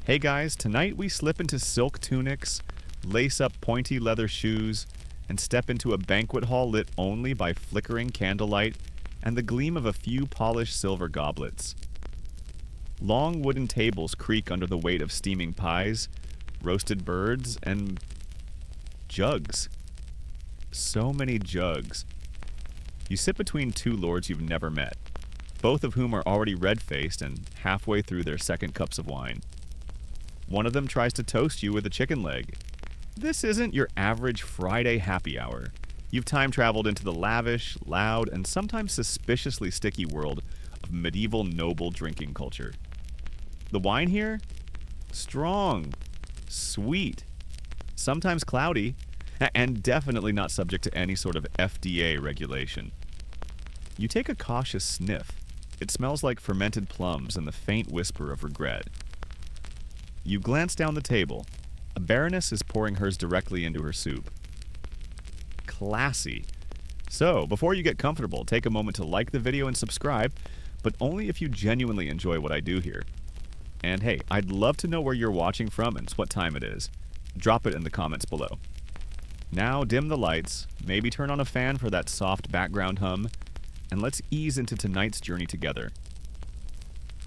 Hey guys, tonight we slip into silk tunics, lace up pointy leather shoes, and step into a banquet hall lit only by flickering candlelight and the gleam of a few polished silver goblets. Long wooden tables creak under the weight of steaming pies, roasted birds, and jugs. So many jugs. You sit between two lords you've never met, both of whom are already red-faced and halfway through their second cups of wine. One of them tries to toast you with a chicken leg. This isn't your average Friday happy hour. You've time-traveled into the lavish, loud, and sometimes suspiciously sticky world of medieval noble drinking culture. The wine here? Strong, sweet, sometimes cloudy, and definitely not subject to any sort of FDA regulation. You take a cautious sniff. It smells like fermented plums and the faint whisper of regret. You glance down the table. A baroness is pouring hers directly into her soup. Classy. So, before you get comfortable, take a moment to like the video and subscribe, but only if you genuinely enjoy what I do here. And hey, I'd love to know where you're watching from and what time it is. Drop it in the comments below. Now dim the lights, maybe turn on a fan for that soft background hum, and let's ease into tonight's journey together.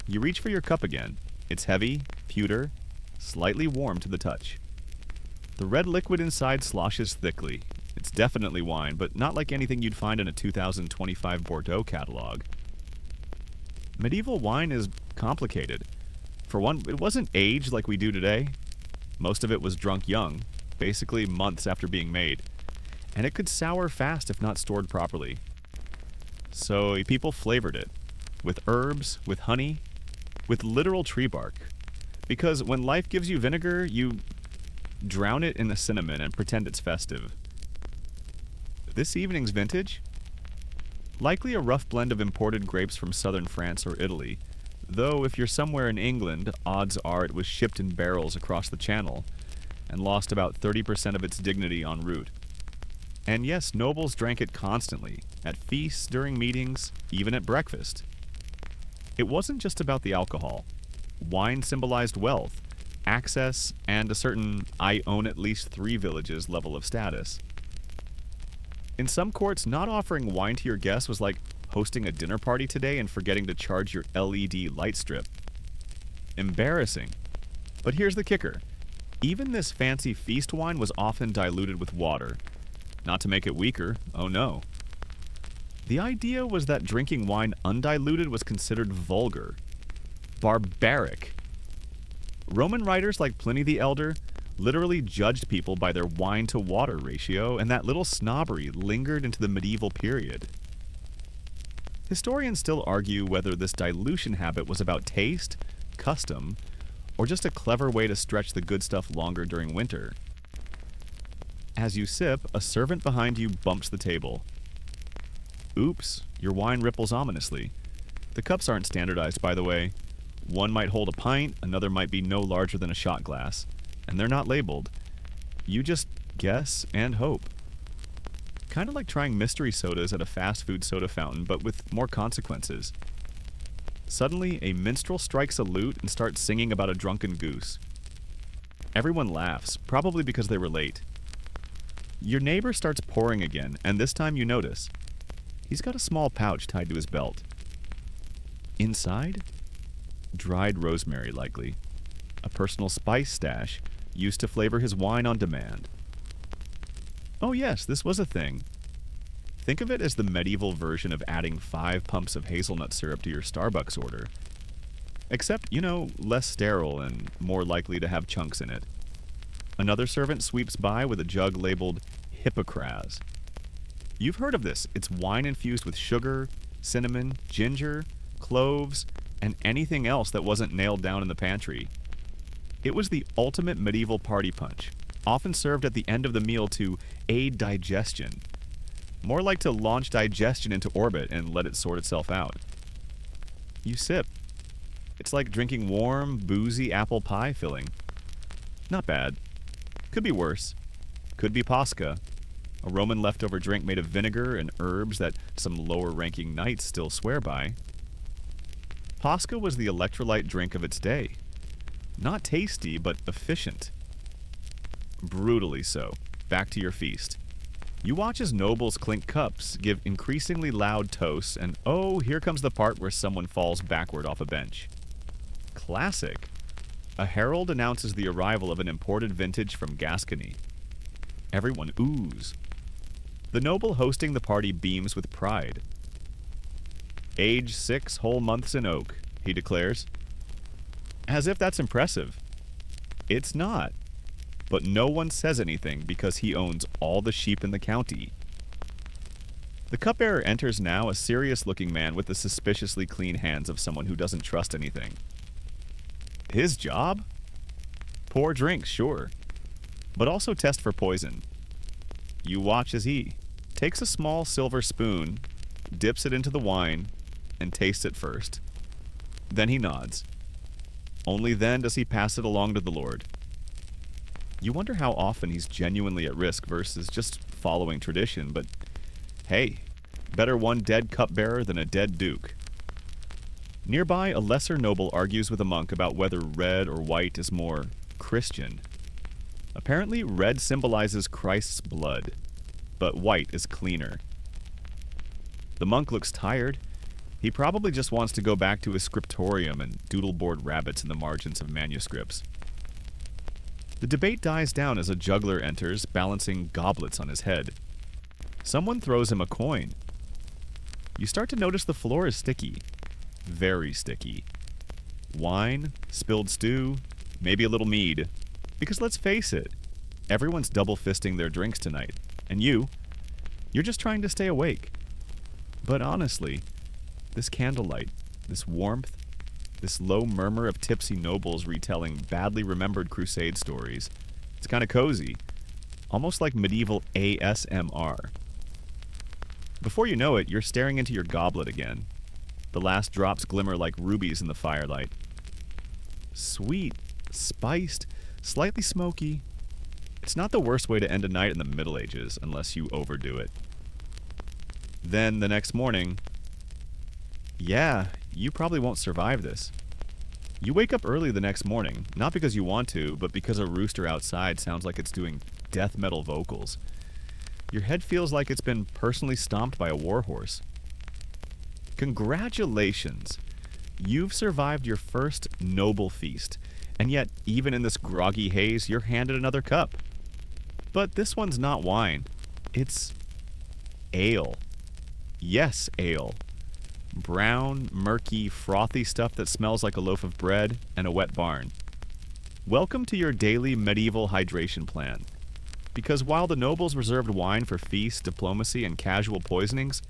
You reach for your cup again. It's heavy, pewter, slightly warm to the touch. The red liquid inside sloshes thickly. It's definitely wine, but not like anything you'd find in a 2025 Bordeaux catalog. Medieval wine is complicated. For one, it wasn't aged like we do today. Most of it was drunk young, basically months after being made, and it could sour fast if not stored properly. So people flavored it, with herbs, with honey, with literal tree bark. Because when life gives you vinegar, you drown it in the cinnamon and pretend it's festive. This evening's vintage? Likely a rough blend of imported grapes from southern France or Italy, though if you're somewhere in England, odds are it was shipped in barrels across the channel and lost about 30% of its dignity en route. And yes, nobles drank it constantly, at feasts, during meetings, even at breakfast. It wasn't just about the alcohol. Wine symbolized wealth, access, and a certain I own at least 3 villages level of status. In some courts, not offering wine to your guests was like hosting a dinner party today and forgetting to charge your LED light strip. Embarrassing. But here's the kicker. Even this fancy feast wine was often diluted with water. Not to make it weaker, oh no. The idea was that drinking wine undiluted was considered vulgar. Barbaric. Roman writers like Pliny the Elder literally judged people by their wine-to-water ratio, and that little snobbery lingered into the medieval period. Historians still argue whether this dilution habit was about taste, custom, or just a clever way to stretch the good stuff longer during winter. As you sip, a servant behind you bumps the table. Oops, your wine ripples ominously. The cups aren't standardized, by the way. One might hold a pint, another might be no larger than a shot glass, and they're not labeled. You just guess and hope. Kind of like trying mystery sodas at a fast food soda fountain, but with more consequences. Suddenly, a minstrel strikes a lute and starts singing about a drunken goose. Everyone laughs, probably because they were late. Your neighbor starts pouring again, and this time you notice. He's got a small pouch tied to his belt. Inside? Dried rosemary, likely. A personal spice stash used to flavor his wine on demand. Oh yes, this was a thing. Think of it as the medieval version of adding 5 pumps of hazelnut syrup to your Starbucks order. Except, less sterile and more likely to have chunks in it. Another servant sweeps by with a jug labeled Hippocras. You've heard of this. It's wine infused with sugar, cinnamon, ginger, cloves, and anything else that wasn't nailed down in the pantry. It was the ultimate medieval party punch, often served at the end of the meal to aid digestion. More like to launch digestion into orbit and let it sort itself out. You sip. It's like drinking warm, boozy apple pie filling. Not bad. Could be worse. Could be Posca, a Roman leftover drink made of vinegar and herbs that some lower-ranking knights still swear by. Posca was the electrolyte drink of its day. Not tasty, but efficient. Brutally so. Back to your feast. You watch as nobles clink cups, give increasingly loud toasts, and oh, here comes the part where someone falls backward off a bench. Classic. A herald announces the arrival of an imported vintage from Gascony. Everyone oohs. The noble hosting the party beams with pride. Age 6 whole months in oak, he declares. As if that's impressive. It's not. But no one says anything because he owns all the sheep in the county. The cupbearer enters now, a serious-looking man with the suspiciously clean hands of someone who doesn't trust anything. His job? Pour drinks, sure. But also test for poison. You watch as he takes a small silver spoon, dips it into the wine, and tastes it first. Then he nods. Only then does he pass it along to the Lord. You wonder how often he's genuinely at risk versus just following tradition, but hey, better one dead cupbearer than a dead duke. Nearby, a lesser noble argues with a monk about whether red or white is more Christian. Apparently, red symbolizes Christ's blood, but white is cleaner. The monk looks tired. He probably just wants to go back to his scriptorium and doodleboard rabbits in the margins of manuscripts. The debate dies down as a juggler enters, balancing goblets on his head. Someone throws him a coin. You start to notice the floor is sticky. Very sticky. Wine, spilled stew, maybe a little mead. Because let's face it, everyone's double-fisting their drinks tonight. And you're just trying to stay awake. But honestly, this candlelight, this warmth, this low murmur of tipsy nobles retelling badly remembered crusade stories, it's kind of cozy. Almost like medieval ASMR. Before you know it, you're staring into your goblet again. The last drops glimmer like rubies in the firelight. Sweet, spiced, slightly smoky. It's not the worst way to end a night in the Middle Ages, unless you overdo it. Then, the next morning, yeah, you probably won't survive this. You wake up early the next morning, not because you want to, but because a rooster outside sounds like it's doing death metal vocals. Your head feels like it's been personally stomped by a warhorse. Congratulations! You've survived your first noble feast, and yet, even in this groggy haze, you're handed another cup. But this one's not wine. It's ale. Yes, ale. Brown, murky, frothy stuff that smells like a loaf of bread and a wet barn. Welcome to your daily medieval hydration plan. Because while the nobles reserved wine for feasts, diplomacy, and casual poisonings,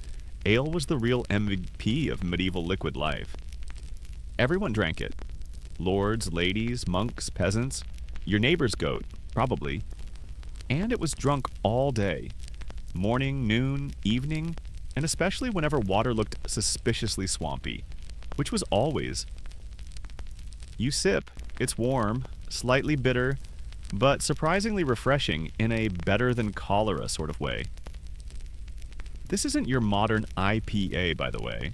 ale was the real MVP of medieval liquid life. Everyone drank it. Lords, ladies, monks, peasants, your neighbor's goat, probably. And it was drunk all day. Morning, noon, evening, and especially whenever water looked suspiciously swampy, which was always. You sip, it's warm, slightly bitter, but surprisingly refreshing in a better than cholera sort of way. This isn't your modern IPA, by the way.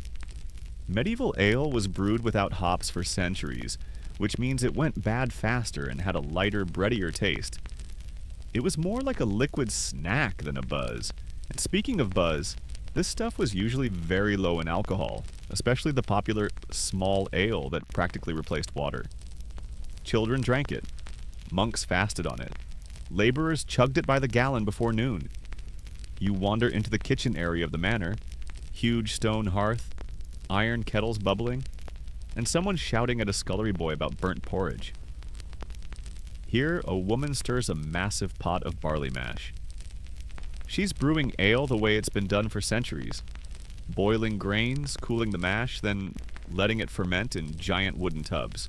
Medieval ale was brewed without hops for centuries, which means it went bad faster and had a lighter, breadier taste. It was more like a liquid snack than a buzz. And speaking of buzz, this stuff was usually very low in alcohol, especially the popular small ale that practically replaced water. Children drank it. Monks fasted on it. Laborers chugged it by the gallon before noon. You wander into the kitchen area of the manor, huge stone hearth, iron kettles bubbling, and someone shouting at a scullery boy about burnt porridge. Here, a woman stirs a massive pot of barley mash. She's brewing ale the way it's been done for centuries. Boiling grains, cooling the mash, then letting it ferment in giant wooden tubs.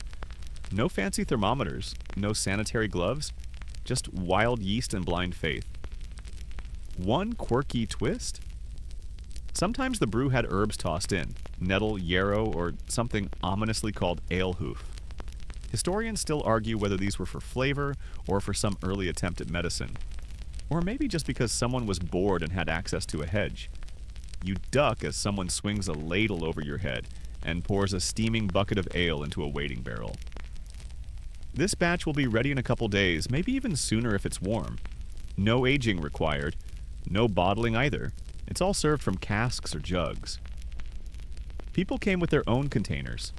No fancy thermometers, no sanitary gloves, just wild yeast and blind faith. One quirky twist? Sometimes the brew had herbs tossed in, nettle, yarrow, or something ominously called ale hoof. Historians still argue whether these were for flavor or for some early attempt at medicine. Or maybe just because someone was bored and had access to a hedge. You duck as someone swings a ladle over your head and pours a steaming bucket of ale into a waiting barrel. This batch will be ready in a couple days, maybe even sooner if it's warm. No aging required, no bottling either. It's all served from casks or jugs. People came with their own containers,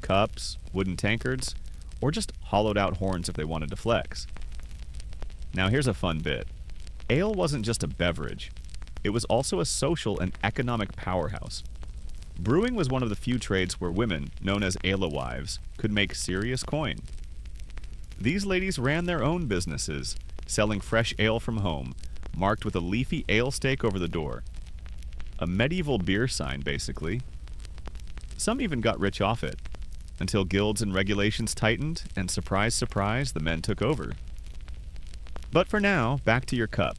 cups, wooden tankards, or just hollowed out horns if they wanted to flex. Now here's a fun bit. Ale wasn't just a beverage. It was also a social and economic powerhouse. Brewing was one of the few trades where women, known as alewives, could make serious coin. These ladies ran their own businesses, selling fresh ale from home, marked with a leafy ale stake over the door. A medieval beer sign, basically. Some even got rich off it, until guilds and regulations tightened, and surprise, surprise, the men took over. But for now, back to your cup.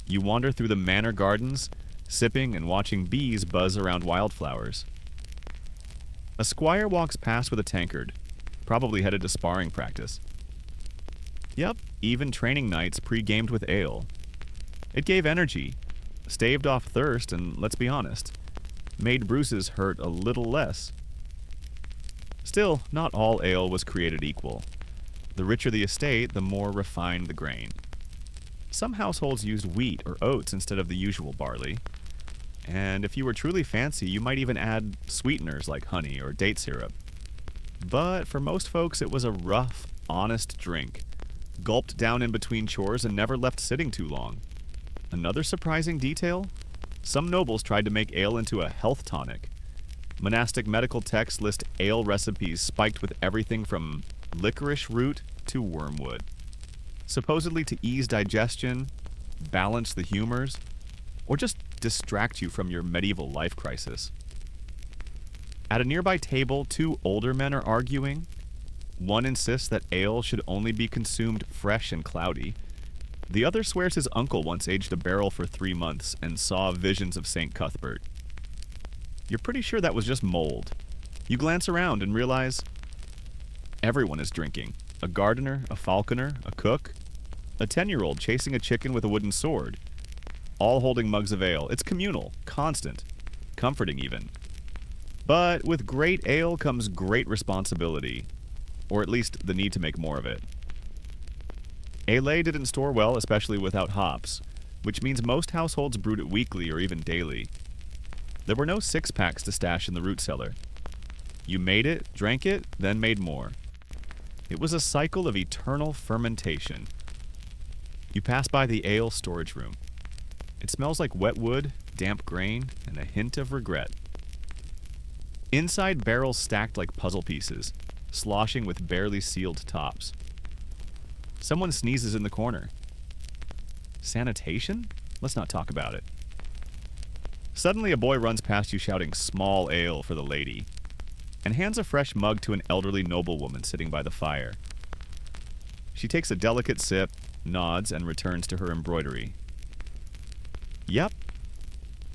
You wander through the manor gardens, sipping and watching bees buzz around wildflowers. A squire walks past with a tankard, probably headed to sparring practice. Yep, even training nights pre-gamed with ale. It gave energy, staved off thirst, and let's be honest, made bruises hurt a little less. Still, not all ale was created equal. The richer the estate, the more refined the grain. Some households used wheat or oats instead of the usual barley. And if you were truly fancy, you might even add sweeteners like honey or date syrup. But for most folks, it was a rough, honest drink, gulped down in between chores and never left sitting too long. Another surprising detail? Some nobles tried to make ale into a health tonic. Monastic medical texts list ale recipes spiked with everything from licorice root to wormwood, supposedly to ease digestion, balance the humors, or just distract you from your medieval life crisis. At a nearby table, two older men are arguing. One insists that ale should only be consumed fresh and cloudy. The other swears his uncle once aged a barrel for 3 months and saw visions of St. Cuthbert. You're pretty sure that was just mold. You glance around and realize everyone is drinking. A gardener, a falconer, a cook, a 10-year-old chasing a chicken with a wooden sword. All holding mugs of ale. It's communal, constant, comforting even. But with great ale comes great responsibility, or at least the need to make more of it. Ale didn't store well, especially without hops, which means most households brewed it weekly or even daily. There were no six-packs to stash in the root cellar. You made it, drank it, then made more. It was a cycle of eternal fermentation. You pass by the ale storage room. It smells like wet wood, damp grain, and a hint of regret. Inside, barrels stacked like puzzle pieces, sloshing with barely sealed tops. Someone sneezes in the corner. Sanitation? Let's not talk about it. Suddenly, a boy runs past you shouting "small ale" for the lady, and hands a fresh mug to an elderly noblewoman sitting by the fire. She takes a delicate sip, nods, and returns to her embroidery. Yep.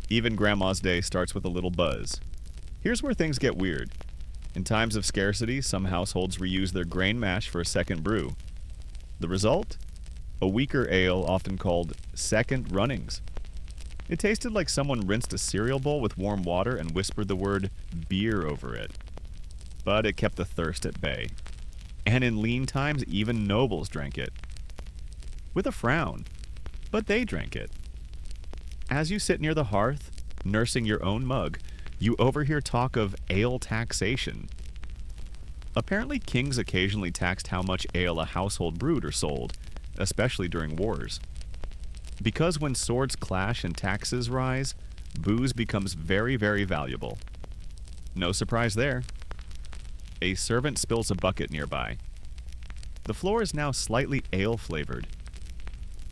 Even Grandma's day starts with a little buzz. Here's where things get weird. In times of scarcity, some households reuse their grain mash for a second brew. The result? A weaker ale often called second runnings. It tasted like someone rinsed a cereal bowl with warm water and whispered the word beer over it. But it kept the thirst at bay. And in lean times, even nobles drank it. With a frown. But they drank it. As you sit near the hearth, nursing your own mug, you overhear talk of ale taxation. Apparently, kings occasionally taxed how much ale a household brewed or sold, especially during wars. Because when swords clash and taxes rise, booze becomes very, very valuable. No surprise there. A servant spills a bucket nearby. The floor is now slightly ale-flavored.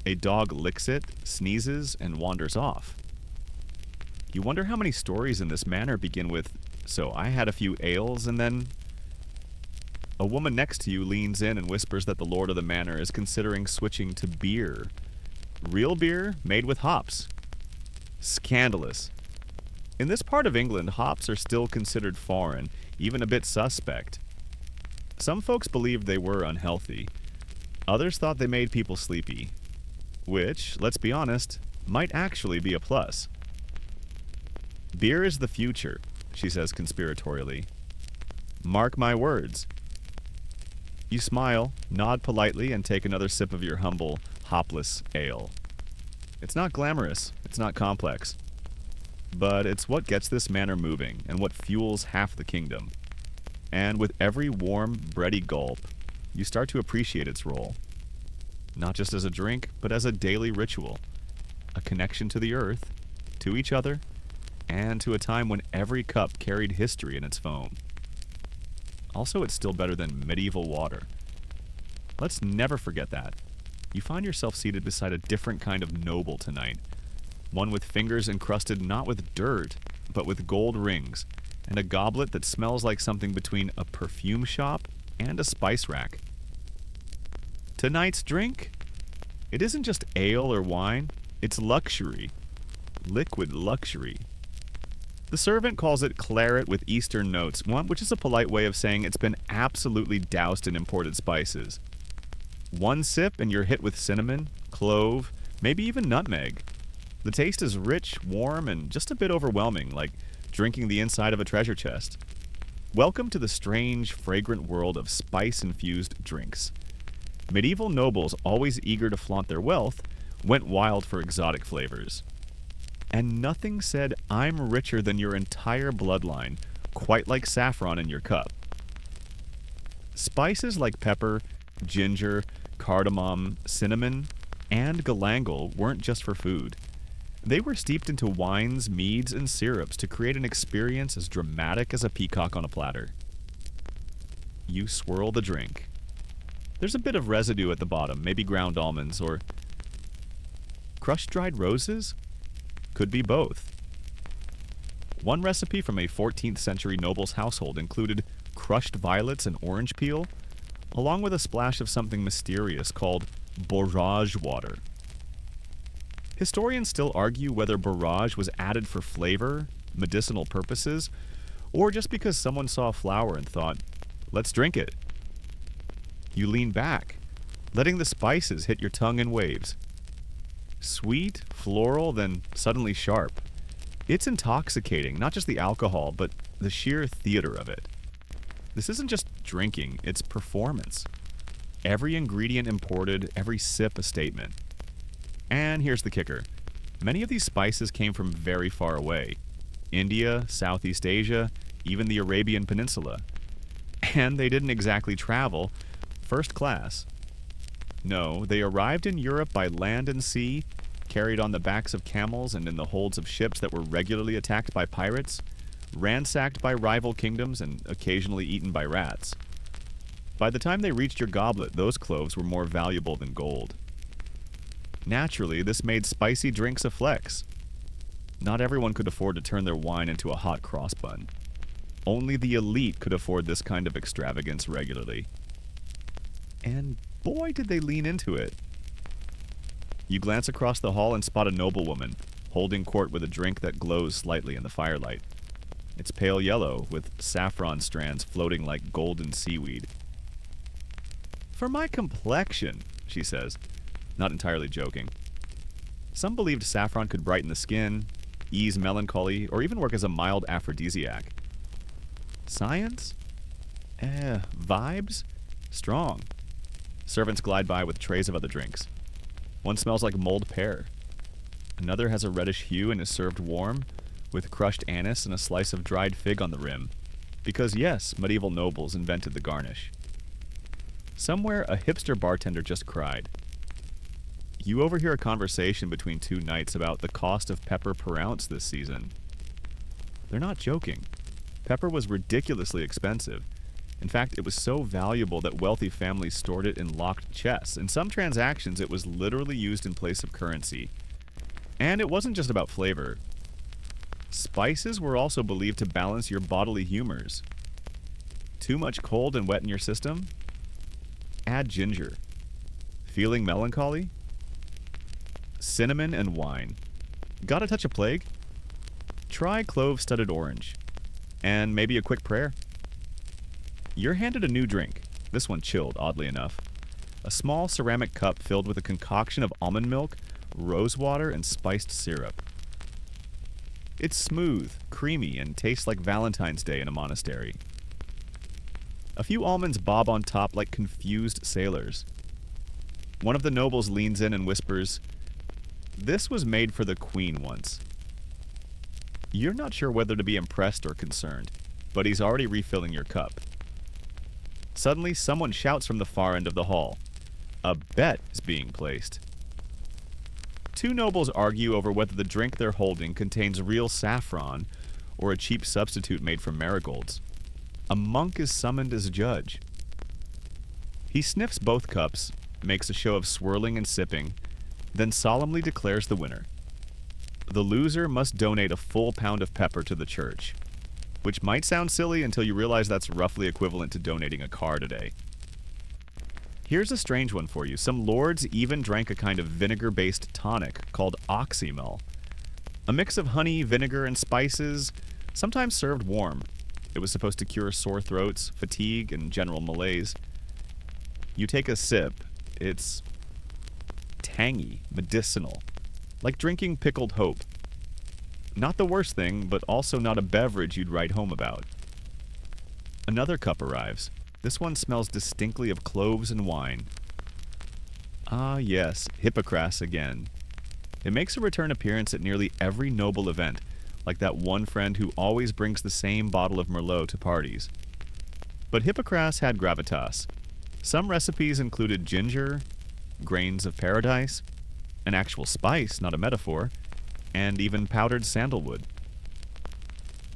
A dog licks it, sneezes, and wanders off. You wonder how many stories in this manner begin with, "So I had a few ales and then..." A woman next to you leans in and whispers that the lord of the manor is considering switching to beer. Real beer made with hops. Scandalous. In this part of England, hops are still considered foreign, even a bit suspect. Some folks believed they were unhealthy. Others thought they made people sleepy. Which, let's be honest, might actually be a plus. "Beer is the future," she says conspiratorially. "Mark my words." You smile, nod politely, and take another sip of your humble, hopless ale. It's not glamorous, it's not complex, but it's what gets this manor moving and what fuels half the kingdom. And with every warm, bready gulp, you start to appreciate its role. Not just as a drink, but as a daily ritual. A connection to the earth, to each other, and to a time when every cup carried history in its foam. Also, it's still better than medieval water. Let's never forget that. You find yourself seated beside a different kind of noble tonight. One with fingers encrusted not with dirt, but with gold rings, and a goblet that smells like something between a perfume shop and a spice rack. Tonight's drink? It isn't just ale or wine, it's luxury. Liquid luxury. The servant calls it claret with eastern notes, which is a polite way of saying it's been absolutely doused in imported spices. One sip and you're hit with cinnamon, clove, maybe even nutmeg. The taste is rich, warm, and just a bit overwhelming, like drinking the inside of a treasure chest. Welcome to the strange, fragrant world of spice-infused drinks. Medieval nobles, always eager to flaunt their wealth, went wild for exotic flavors. And nothing said, "I'm richer than your entire bloodline," quite like saffron in your cup. Spices like pepper, ginger, cardamom, cinnamon, and galangal weren't just for food. They were steeped into wines, meads, and syrups to create an experience as dramatic as a peacock on a platter. You swirl the drink. There's a bit of residue at the bottom, maybe ground almonds or crushed dried roses? Could be both. One recipe from a 14th century noble's household included crushed violets and orange peel, along with a splash of something mysterious called borage water. Historians still argue whether borage was added for flavor, medicinal purposes, or just because someone saw a flower and thought, "Let's drink it." You lean back, letting the spices hit your tongue in waves. Sweet, floral, then suddenly sharp. It's intoxicating, not just the alcohol, but the sheer theater of it. This isn't just drinking, it's performance. Every ingredient imported, every sip a statement. And here's the kicker. Many of these spices came from very far away. India, Southeast Asia, even the Arabian Peninsula. And they didn't exactly travel first class. No, they arrived in Europe by land and sea, carried on the backs of camels and in the holds of ships that were regularly attacked by pirates, ransacked by rival kingdoms, and occasionally eaten by rats. By the time they reached your goblet, those cloves were more valuable than gold. Naturally, this made spicy drinks a flex. Not everyone could afford to turn their wine into a hot cross bun. Only the elite could afford this kind of extravagance regularly. And boy, did they lean into it. You glance across the hall and spot a noblewoman, holding court with a drink that glows slightly in the firelight. It's pale yellow, with saffron strands floating like golden seaweed. "For my complexion," she says, not entirely joking. Some believed saffron could brighten the skin, ease melancholy, or even work as a mild aphrodisiac. Science? Vibes? Strong. Servants glide by with trays of other drinks. One smells like mulled pear. Another has a reddish hue and is served warm, with crushed anise and a slice of dried fig on the rim. Because yes, medieval nobles invented the garnish. Somewhere, a hipster bartender just cried. You overhear a conversation between two knights about the cost of pepper per ounce this season. They're not joking. Pepper was ridiculously expensive. In fact, it was so valuable that wealthy families stored it in locked chests. In some transactions, it was literally used in place of currency. And it wasn't just about flavor. Spices were also believed to balance your bodily humors. Too much cold and wet in your system? Add ginger. Feeling melancholy? Cinnamon and wine. Got a touch of plague? Try clove-studded orange. And maybe a quick prayer. You're handed a new drink, this one chilled, oddly enough. A small ceramic cup filled with a concoction of almond milk, rose water, and spiced syrup. It's smooth, creamy, and tastes like Valentine's Day in a monastery. A few almonds bob on top like confused sailors. One of the nobles leans in and whispers, "This was made for the queen once." You're not sure whether to be impressed or concerned, but he's already refilling your cup. Suddenly, someone shouts from the far end of the hall. A bet is being placed. Two nobles argue over whether the drink they're holding contains real saffron or a cheap substitute made from marigolds. A monk is summoned as a judge. He sniffs both cups, makes a show of swirling and sipping, then solemnly declares the winner. The loser must donate a full pound of pepper to the church, which might sound silly until you realize that's roughly equivalent to donating a car today. Here's a strange one for you. Some lords even drank a kind of vinegar-based tonic called oxymel. A mix of honey, vinegar, and spices, sometimes served warm. It was supposed to cure sore throats, fatigue, and general malaise. You take a sip. It's tangy, medicinal, like drinking pickled hope. Not the worst thing, but also not a beverage you'd write home about. Another cup arrives. This one smells distinctly of cloves and wine. Ah yes, Hippocras again. It makes a return appearance at nearly every noble event, like that one friend who always brings the same bottle of Merlot to parties. But Hippocras had gravitas. Some recipes included ginger, grains of paradise, an actual spice, not a metaphor, and even powdered sandalwood.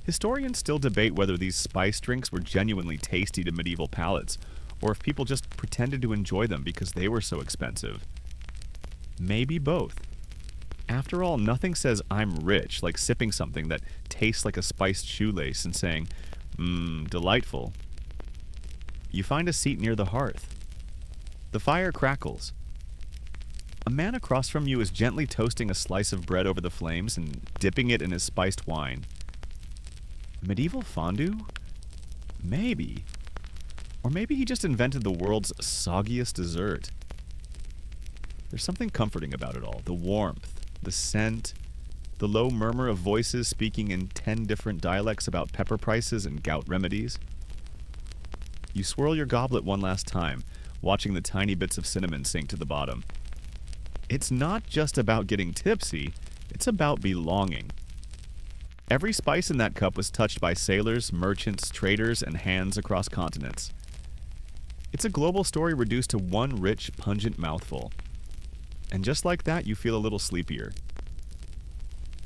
Historians still debate whether these spice drinks were genuinely tasty to medieval palates, or if people just pretended to enjoy them because they were so expensive. Maybe both. After all, nothing says I'm rich like sipping something that tastes like a spiced shoelace and saying, delightful. You find a seat near the hearth. The fire crackles. A man across from you is gently toasting a slice of bread over the flames and dipping it in his spiced wine. Medieval fondue? Maybe. Or maybe he just invented the world's soggiest dessert. There's something comforting about it all. The warmth, the scent, the low murmur of voices speaking in 10 different dialects about pepper prices and gout remedies. You swirl your goblet one last time, watching the tiny bits of cinnamon sink to the bottom. It's not just about getting tipsy, it's about belonging. Every spice in that cup was touched by sailors, merchants, traders, and hands across continents. It's a global story reduced to one rich, pungent mouthful. And just like that, you feel a little sleepier.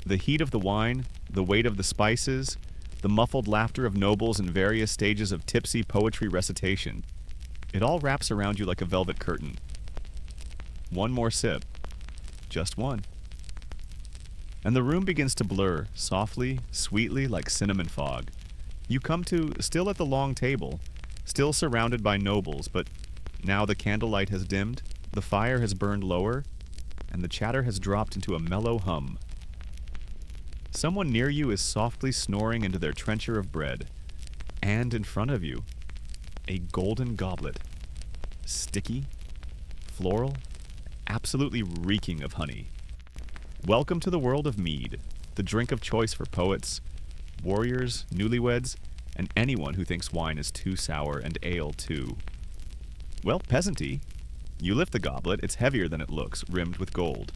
The heat of the wine, the weight of the spices, the muffled laughter of nobles in various stages of tipsy poetry recitation. It all wraps around you like a velvet curtain. One more sip. Just one. And the room begins to blur, softly, sweetly, like cinnamon fog. You come to, still at the long table, still surrounded by nobles, but now the candlelight has dimmed, the fire has burned lower, and the chatter has dropped into a mellow hum. Someone near you is softly snoring into their trencher of bread, and in front of you, a golden goblet, sticky, floral, absolutely reeking of honey. Welcome to the world of mead, the drink of choice for poets, warriors, newlyweds, and anyone who thinks wine is too sour and ale too. Well, peasanty, you lift the goblet, it's heavier than it looks, rimmed with gold,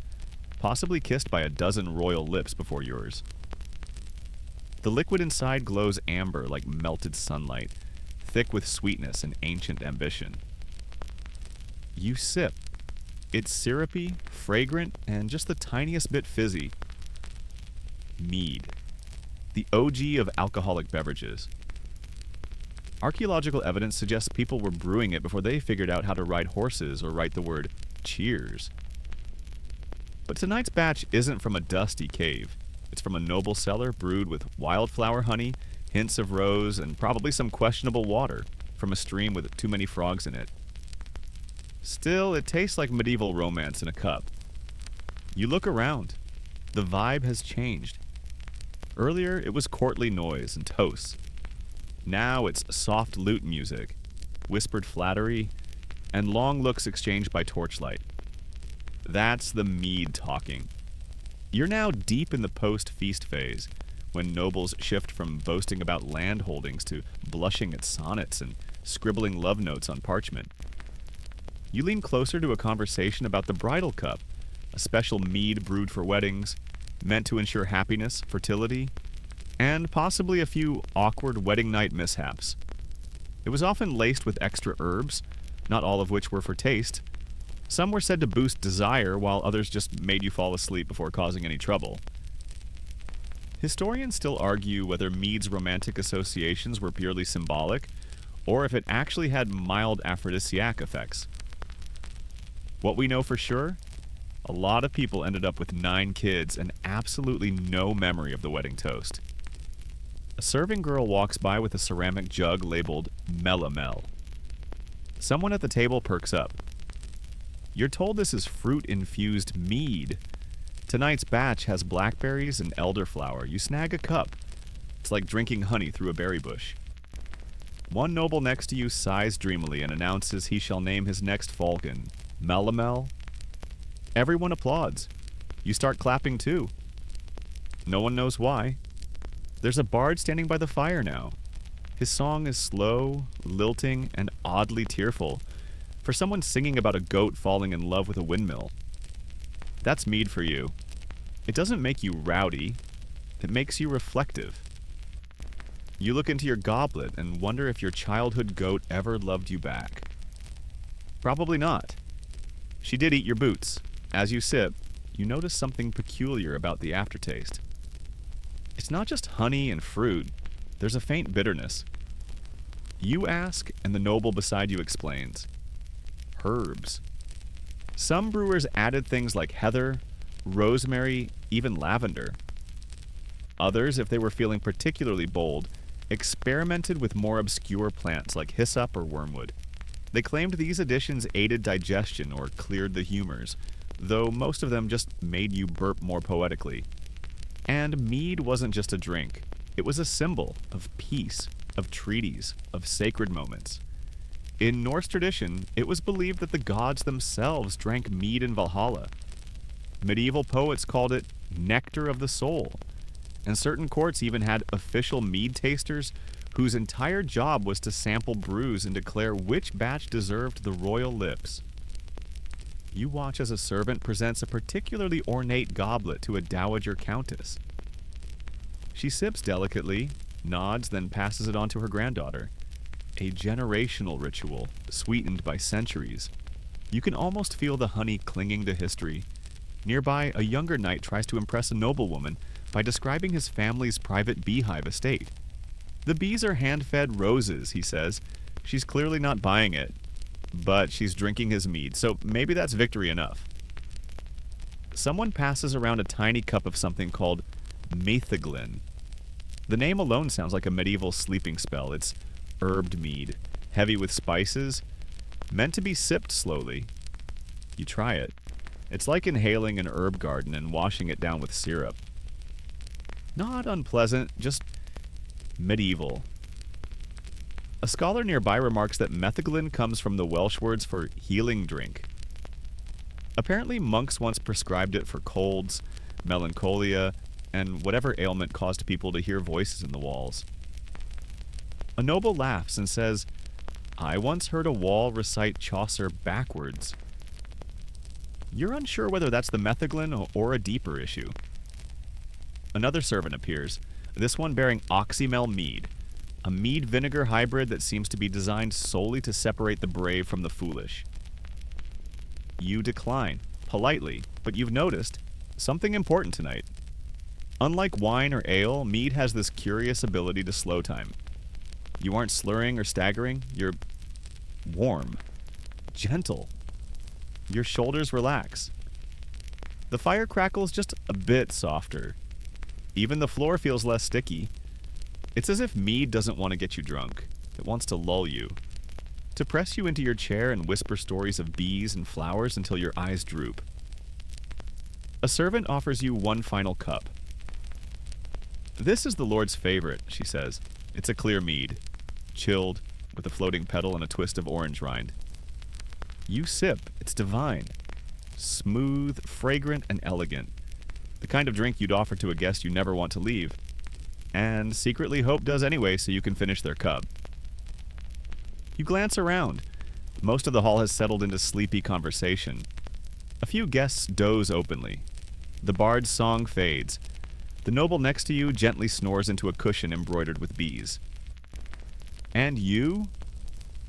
possibly kissed by a dozen royal lips before yours. The liquid inside glows amber like melted sunlight, thick with sweetness and ancient ambition. You sip. It's syrupy, fragrant, and just the tiniest bit fizzy. Mead. The OG of alcoholic beverages. Archaeological evidence suggests people were brewing it before they figured out how to ride horses or write the word cheers. But tonight's batch isn't from a dusty cave. It's from a noble cellar brewed with wildflower honey, hints of rose, and probably some questionable water from a stream with too many frogs in it. Still, it tastes like medieval romance in a cup. You look around. The vibe has changed. Earlier, it was courtly noise and toasts. Now it's soft lute music, whispered flattery, and long looks exchanged by torchlight. That's the mead talking. You're now deep in the post-feast phase, when nobles shift from boasting about land holdings to blushing at sonnets and scribbling love notes on parchment. You lean closer to a conversation about the bridal cup, a special mead brewed for weddings, meant to ensure happiness, fertility, and possibly a few awkward wedding night mishaps. It was often laced with extra herbs, not all of which were for taste. Some were said to boost desire, while others just made you fall asleep before causing any trouble. Historians still argue whether mead's romantic associations were purely symbolic, or if it actually had mild aphrodisiac effects. What we know for sure, a lot of people ended up with 9 kids and absolutely no memory of the wedding toast. A serving girl walks by with a ceramic jug labeled Melamel. Someone at the table perks up. You're told this is fruit-infused mead. Tonight's batch has blackberries and elderflower. You snag a cup. It's like drinking honey through a berry bush. One noble next to you sighs dreamily and announces he shall name his next falcon Melamel. Everyone applauds. You start clapping too. No one knows why. There's a bard standing by the fire now. His song is slow, lilting, and oddly tearful, for someone singing about a goat falling in love with a windmill. That's mead for you. It doesn't make you rowdy. It makes you reflective. You look into your goblet and wonder if your childhood goat ever loved you back. Probably not. She did eat your boots. As you sip, you notice something peculiar about the aftertaste. It's not just honey and fruit. There's a faint bitterness. You ask, and the noble beside you explains. Herbs. Some brewers added things like heather, rosemary, even lavender. Others, if they were feeling particularly bold, experimented with more obscure plants like hyssop or wormwood. They claimed these additions aided digestion or cleared the humors, though most of them just made you burp more poetically. And mead wasn't just a drink. It was a symbol of peace, of treaties, of sacred moments. In Norse tradition, it was believed that the gods themselves drank mead in Valhalla. Medieval poets called it nectar of the soul, and certain courts even had official mead tasters whose entire job was to sample brews and declare which batch deserved the royal lips. You watch as a servant presents a particularly ornate goblet to a dowager countess. She sips delicately, nods, then passes it on to her granddaughter. A generational ritual, sweetened by centuries. You can almost feel the honey clinging to history. Nearby, a younger knight tries to impress a noblewoman by describing his family's private beehive estate. The bees are hand-fed roses, he says. She's clearly not buying it, but she's drinking his mead, so maybe that's victory enough. Someone passes around a tiny cup of something called metheglin. The name alone sounds like a medieval sleeping spell. It's herbed mead, heavy with spices, meant to be sipped slowly. You try it. It's like inhaling an herb garden and washing it down with syrup. Not unpleasant, just medieval. A scholar nearby remarks that metheglin comes from the Welsh words for healing drink. Apparently, monks once prescribed it for colds, melancholia, and whatever ailment caused people to hear voices in the walls. A noble laughs and says, "I once heard a wall recite Chaucer backwards." You're unsure whether that's the metheglin or a deeper issue. Another servant appears, this one bearing oxymel mead, a mead vinegar hybrid that seems to be designed solely to separate the brave from the foolish. You decline, politely, but you've noticed something important tonight. Unlike wine or ale, mead has this curious ability to slow time. You aren't slurring or staggering, you're warm, gentle. Your shoulders relax. The fire crackles just a bit softer. Even the floor feels less sticky. It's as if mead doesn't want to get you drunk. It wants to lull you. To press you into your chair and whisper stories of bees and flowers until your eyes droop. A servant offers you one final cup. "This is the Lord's favorite," she says. It's a clear mead, chilled, with a floating petal and a twist of orange rind. You sip. It's divine. Smooth, fragrant, and elegant. The kind of drink you'd offer to a guest you never want to leave. And secretly hope does anyway so you can finish their cup. You glance around. Most of the hall has settled into sleepy conversation. A few guests doze openly. The bard's song fades. The noble next to you gently snores into a cushion embroidered with bees. And you?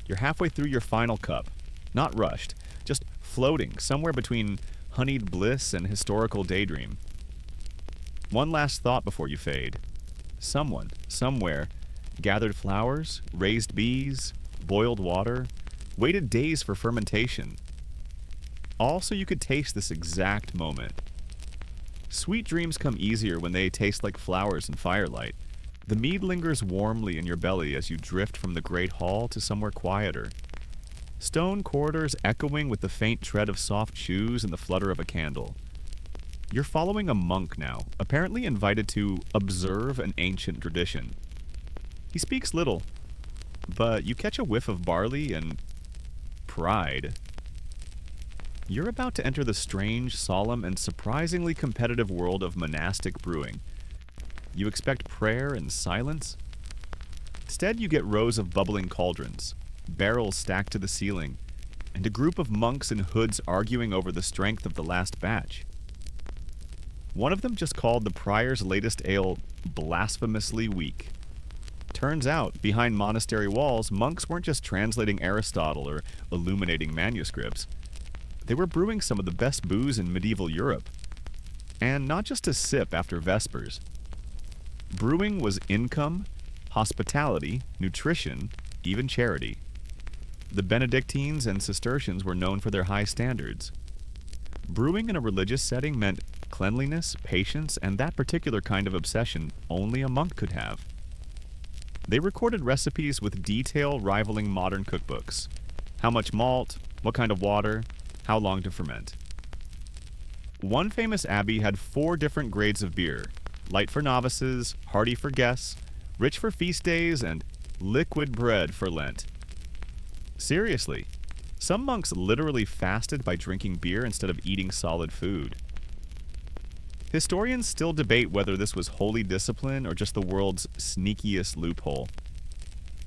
You're halfway through your final cup. Not rushed, just floating somewhere between honeyed bliss and historical daydream. One last thought before you fade. Someone, somewhere, gathered flowers, raised bees, boiled water, waited days for fermentation. All so you could taste this exact moment. Sweet dreams come easier when they taste like flowers and firelight. The mead lingers warmly in your belly as you drift from the great hall to somewhere quieter. Stone corridors echoing with the faint tread of soft shoes and the flutter of a candle. You're following a monk now, apparently invited to observe an ancient tradition. He speaks little, but you catch a whiff of barley and pride. You're about to enter the strange, solemn, and surprisingly competitive world of monastic brewing. You expect prayer and silence. Instead, you get rows of bubbling cauldrons, barrels stacked to the ceiling, and a group of monks in hoods arguing over the strength of the last batch. One of them just called the prior's latest ale blasphemously weak. Turns out, behind monastery walls, monks weren't just translating Aristotle or illuminating manuscripts. They were brewing some of the best booze in medieval Europe. And not just to sip after Vespers. Brewing was income, hospitality, nutrition, even charity. The Benedictines and Cistercians were known for their high standards. Brewing in a religious setting meant cleanliness, patience, and that particular kind of obsession only a monk could have. They recorded recipes with detail rivaling modern cookbooks. How much malt, what kind of water, how long to ferment. One famous abbey had 4 different grades of beer: light for novices, hearty for guests, rich for feast days, and liquid bread for Lent. Seriously, some monks literally fasted by drinking beer instead of eating solid food. Historians still debate whether this was holy discipline or just the world's sneakiest loophole.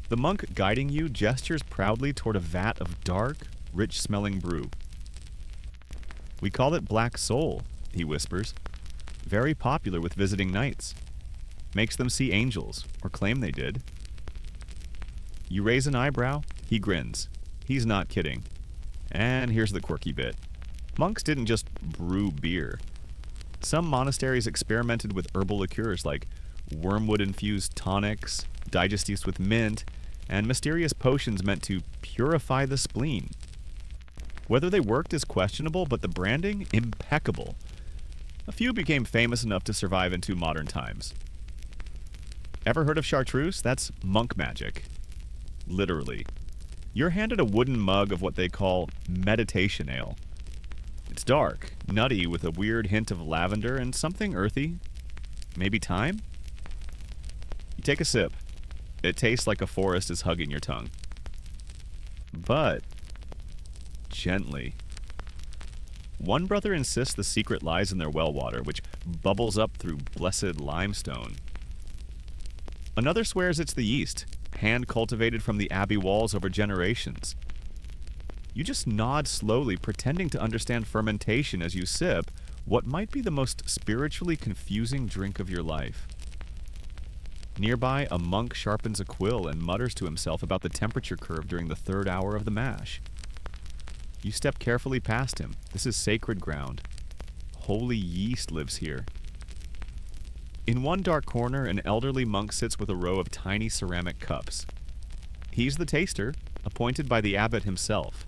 The monk guiding you gestures proudly toward a vat of dark, rich-smelling brew. "We call it Black Soul," he whispers. "Very popular with visiting knights. Makes them see angels, or claim they did." You raise an eyebrow, he grins. He's not kidding. And here's the quirky bit. Monks didn't just brew beer. Some monasteries experimented with herbal liqueurs like wormwood-infused tonics, digestives with mint, and mysterious potions meant to purify the spleen. Whether they worked is questionable, but the branding, impeccable. A few became famous enough to survive into modern times. Ever heard of chartreuse? That's monk magic. Literally. You're handed a wooden mug of what they call meditation ale. It's dark, nutty with a weird hint of lavender and something earthy. Maybe thyme? You take a sip. It tastes like a forest is hugging your tongue. But gently. One brother insists the secret lies in their well water, which bubbles up through blessed limestone. Another swears it's the yeast, hand-cultivated from the abbey walls over generations. You just nod slowly, pretending to understand fermentation as you sip what might be the most spiritually confusing drink of your life. Nearby, a monk sharpens a quill and mutters to himself about the temperature curve during the 3rd hour of the mash. You step carefully past him. This is sacred ground. Holy yeast lives here. In one dark corner, an elderly monk sits with a row of tiny ceramic cups. He's the taster, appointed by the abbot himself.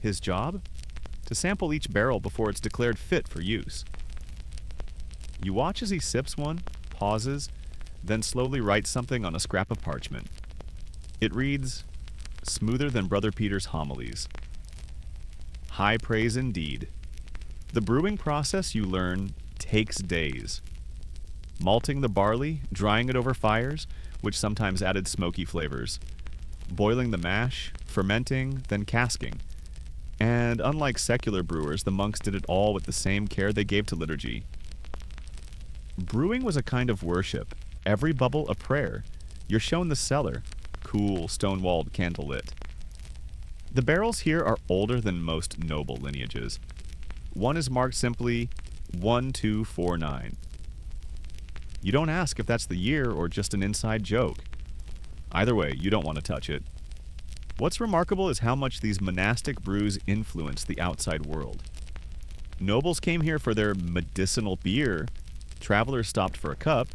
His job? To sample each barrel before it's declared fit for use. You watch as he sips one, pauses, then slowly writes something on a scrap of parchment. It reads, "Smoother than Brother Peter's homilies." High praise indeed. The brewing process, you learn, takes days. Malting the barley, drying it over fires, which sometimes added smoky flavors. Boiling the mash, fermenting, then casking. And unlike secular brewers, the monks did it all with the same care they gave to liturgy. Brewing was a kind of worship. Every bubble a prayer. You're shown the cellar, cool, stone-walled candlelit. The barrels here are older than most noble lineages. One is marked simply 1249. You don't ask if that's the year or just an inside joke. Either way, you don't want to touch it. What's remarkable is how much these monastic brews influence the outside world. Nobles came here for their medicinal beer, travelers stopped for a cup,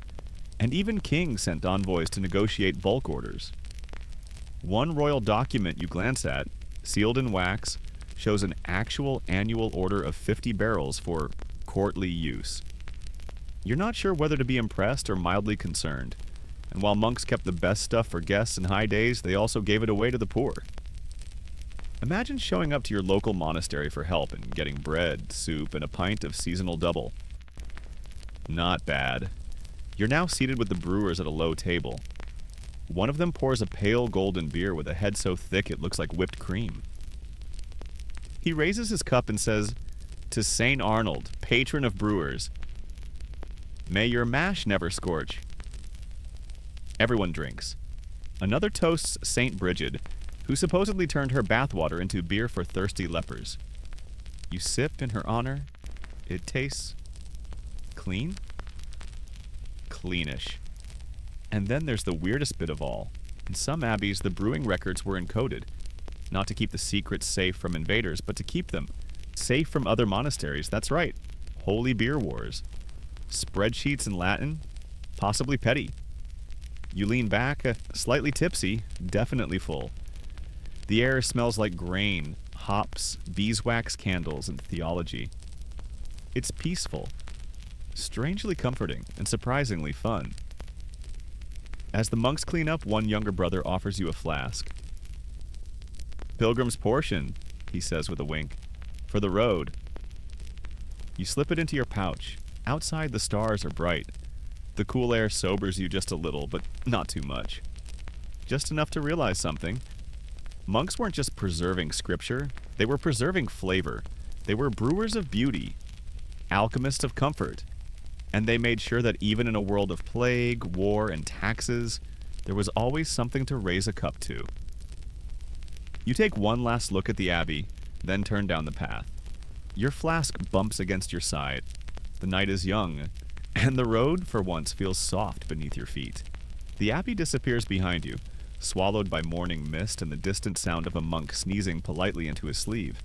and even kings sent envoys to negotiate bulk orders. One royal document you glance at, sealed in wax, shows an actual annual order of 50 barrels for courtly use. You're not sure whether to be impressed or mildly concerned, and while monks kept the best stuff for guests in high days, they also gave it away to the poor. Imagine showing up to your local monastery for help and getting bread, soup, and a pint of seasonal double. Not bad. You're now seated with the brewers at a low table. One of them pours a pale golden beer with a head so thick it looks like whipped cream. He raises his cup and says, "To St. Arnold, patron of brewers. May your mash never scorch." Everyone drinks. Another toasts St. Bridget, who supposedly turned her bathwater into beer for thirsty lepers. You sip in her honor. It tastes clean? Cleanish. And then there's the weirdest bit of all. In some abbeys, the brewing records were encoded, not to keep the secrets safe from invaders, but to keep them safe from other monasteries. That's right. Holy beer wars. Spreadsheets in Latin? Possibly petty. You lean back, slightly tipsy, definitely full. The air smells like grain, hops, beeswax candles, and theology. It's peaceful, strangely comforting, and surprisingly fun. As the monks clean up, one younger brother offers you a flask. "Pilgrim's portion," he says with a wink. "For the road." You slip it into your pouch. Outside, the stars are bright. The cool air sobers you just a little, but not too much. Just enough to realize something. Monks weren't just preserving scripture, they were preserving flavor. They were brewers of beauty, alchemists of comfort, and they made sure that even in a world of plague, war, and taxes, there was always something to raise a cup to. You take one last look at the abbey, then turn down the path. Your flask bumps against your side. The night is young, and the road, for once, feels soft beneath your feet. The abbey disappears behind you, swallowed by morning mist and the distant sound of a monk sneezing politely into his sleeve.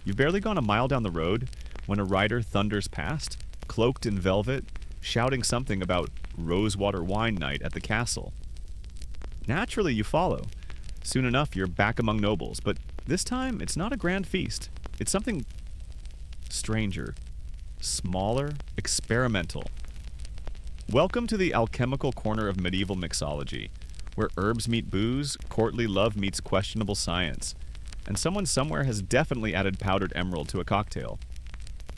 You've barely gone a mile down the road when a rider thunders past, cloaked in velvet, shouting something about rosewater wine night at the castle. Naturally, you follow. Soon enough, you're back among nobles, but this time, it's not a grand feast. It's something stranger, smaller, experimental. Welcome to the alchemical corner of medieval mixology, where herbs meet booze, courtly love meets questionable science, and someone somewhere has definitely added powdered emerald to a cocktail.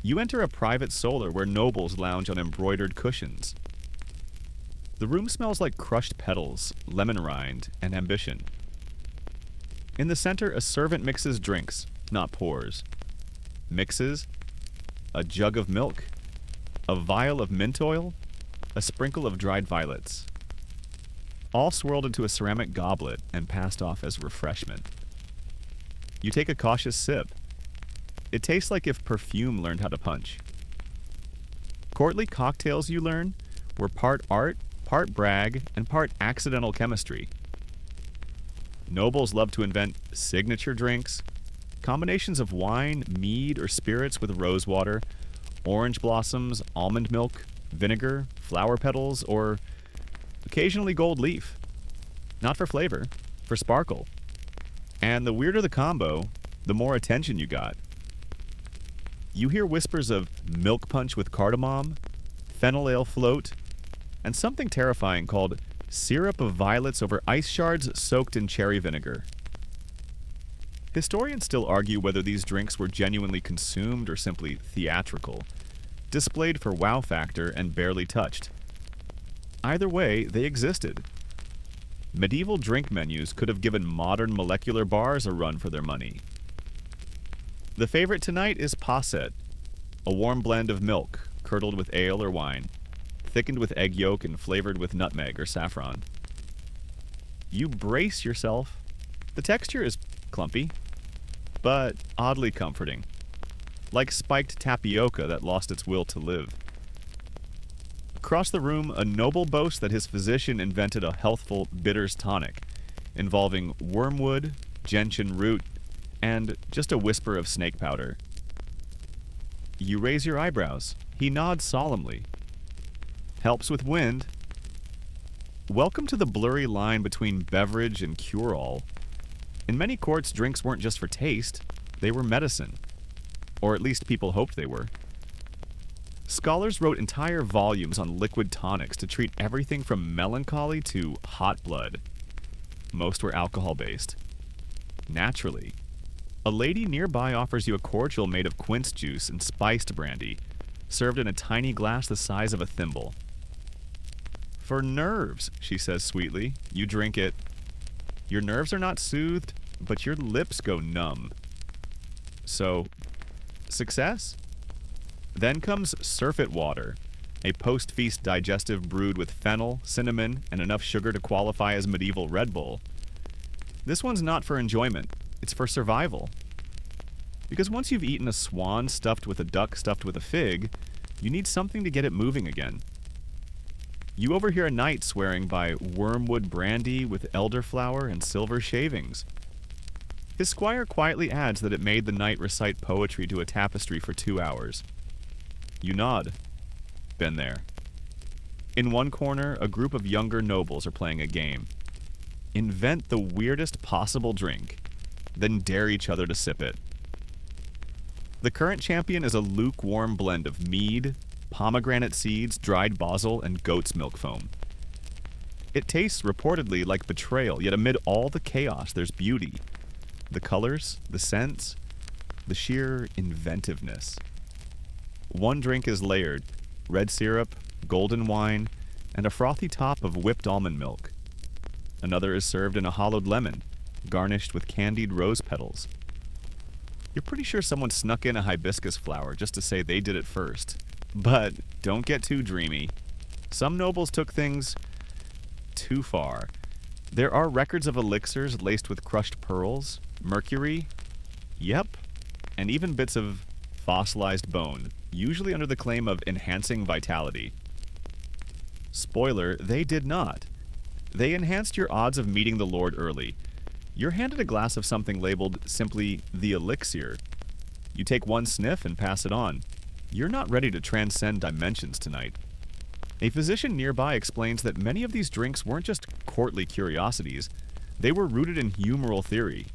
You enter a private solar where nobles lounge on embroidered cushions. The room smells like crushed petals, lemon rind, and ambition. In the center, a servant mixes drinks, not pours. Mixes a jug of milk, a vial of mint oil, a sprinkle of dried violets. All swirled into a ceramic goblet and passed off as refreshment. You take a cautious sip. It tastes like if perfume learned how to punch. Courtly cocktails, you learn, were part art, part brag, and part accidental chemistry. Nobles love to invent signature drinks, combinations of wine, mead, or spirits with rosewater, orange blossoms, almond milk, vinegar, flower petals, or occasionally gold leaf. Not for flavor, for sparkle. And the weirder the combo, the more attention you got. You hear whispers of milk punch with cardamom, fennel ale float, and something terrifying called syrup of violets over ice shards soaked in cherry vinegar. Historians still argue whether these drinks were genuinely consumed or simply theatrical, displayed for wow factor and barely touched. Either way, they existed. Medieval drink menus could have given modern molecular bars a run for their money. The favorite tonight is posset, a warm blend of milk, curdled with ale or wine, thickened with egg yolk and flavored with nutmeg or saffron. You brace yourself. The texture is clumpy, but oddly comforting, like spiked tapioca that lost its will to live. Across the room, a noble boasts that his physician invented a healthful bitters tonic, involving wormwood, gentian root, and just a whisper of snake powder. You raise your eyebrows. He nods solemnly. Helps with wind. Welcome to the blurry line between beverage and cure-all. In many courts, drinks weren't just for taste, they were medicine. Or at least people hoped they were. Scholars wrote entire volumes on liquid tonics to treat everything from melancholy to hot blood. Most were alcohol-based. Naturally. A lady nearby offers you a cordial made of quince juice and spiced brandy, served in a tiny glass the size of a thimble. For nerves, she says sweetly, you drink it. Your nerves are not soothed, but your lips go numb. So, success? Then comes surfeit water, a post-feast digestive brewed with fennel, cinnamon, and enough sugar to qualify as medieval Red Bull. This one's not for enjoyment, it's for survival. Because once you've eaten a swan stuffed with a duck stuffed with a fig, you need something to get it moving again. You overhear a knight swearing by wormwood brandy with elderflower and silver shavings. His squire quietly adds that it made the knight recite poetry to a tapestry for 2 hours. You nod. Been there. In one corner, a group of younger nobles are playing a game. Invent the weirdest possible drink, then dare each other to sip it. The current champion is a lukewarm blend of mead, pomegranate seeds, dried basil, and goat's milk foam. It tastes reportedly like betrayal, yet amid all the chaos, there's beauty. The colors, the scents, the sheer inventiveness. One drink is layered: red syrup, golden wine, and a frothy top of whipped almond milk. Another is served in a hollowed lemon, garnished with candied rose petals. You're pretty sure someone snuck in a hibiscus flower just to say they did it first. But don't get too dreamy. Some nobles took things too far. There are records of elixirs laced with crushed pearls, mercury, yep, and even bits of fossilized bone, usually under the claim of enhancing vitality. Spoiler, they did not. They enhanced your odds of meeting the Lord early. You're handed a glass of something labeled simply the elixir. You take one sniff and pass it on. You're not ready to transcend dimensions tonight. A physician nearby explains that many of these drinks weren't just courtly curiosities, they were rooted in humoral theory.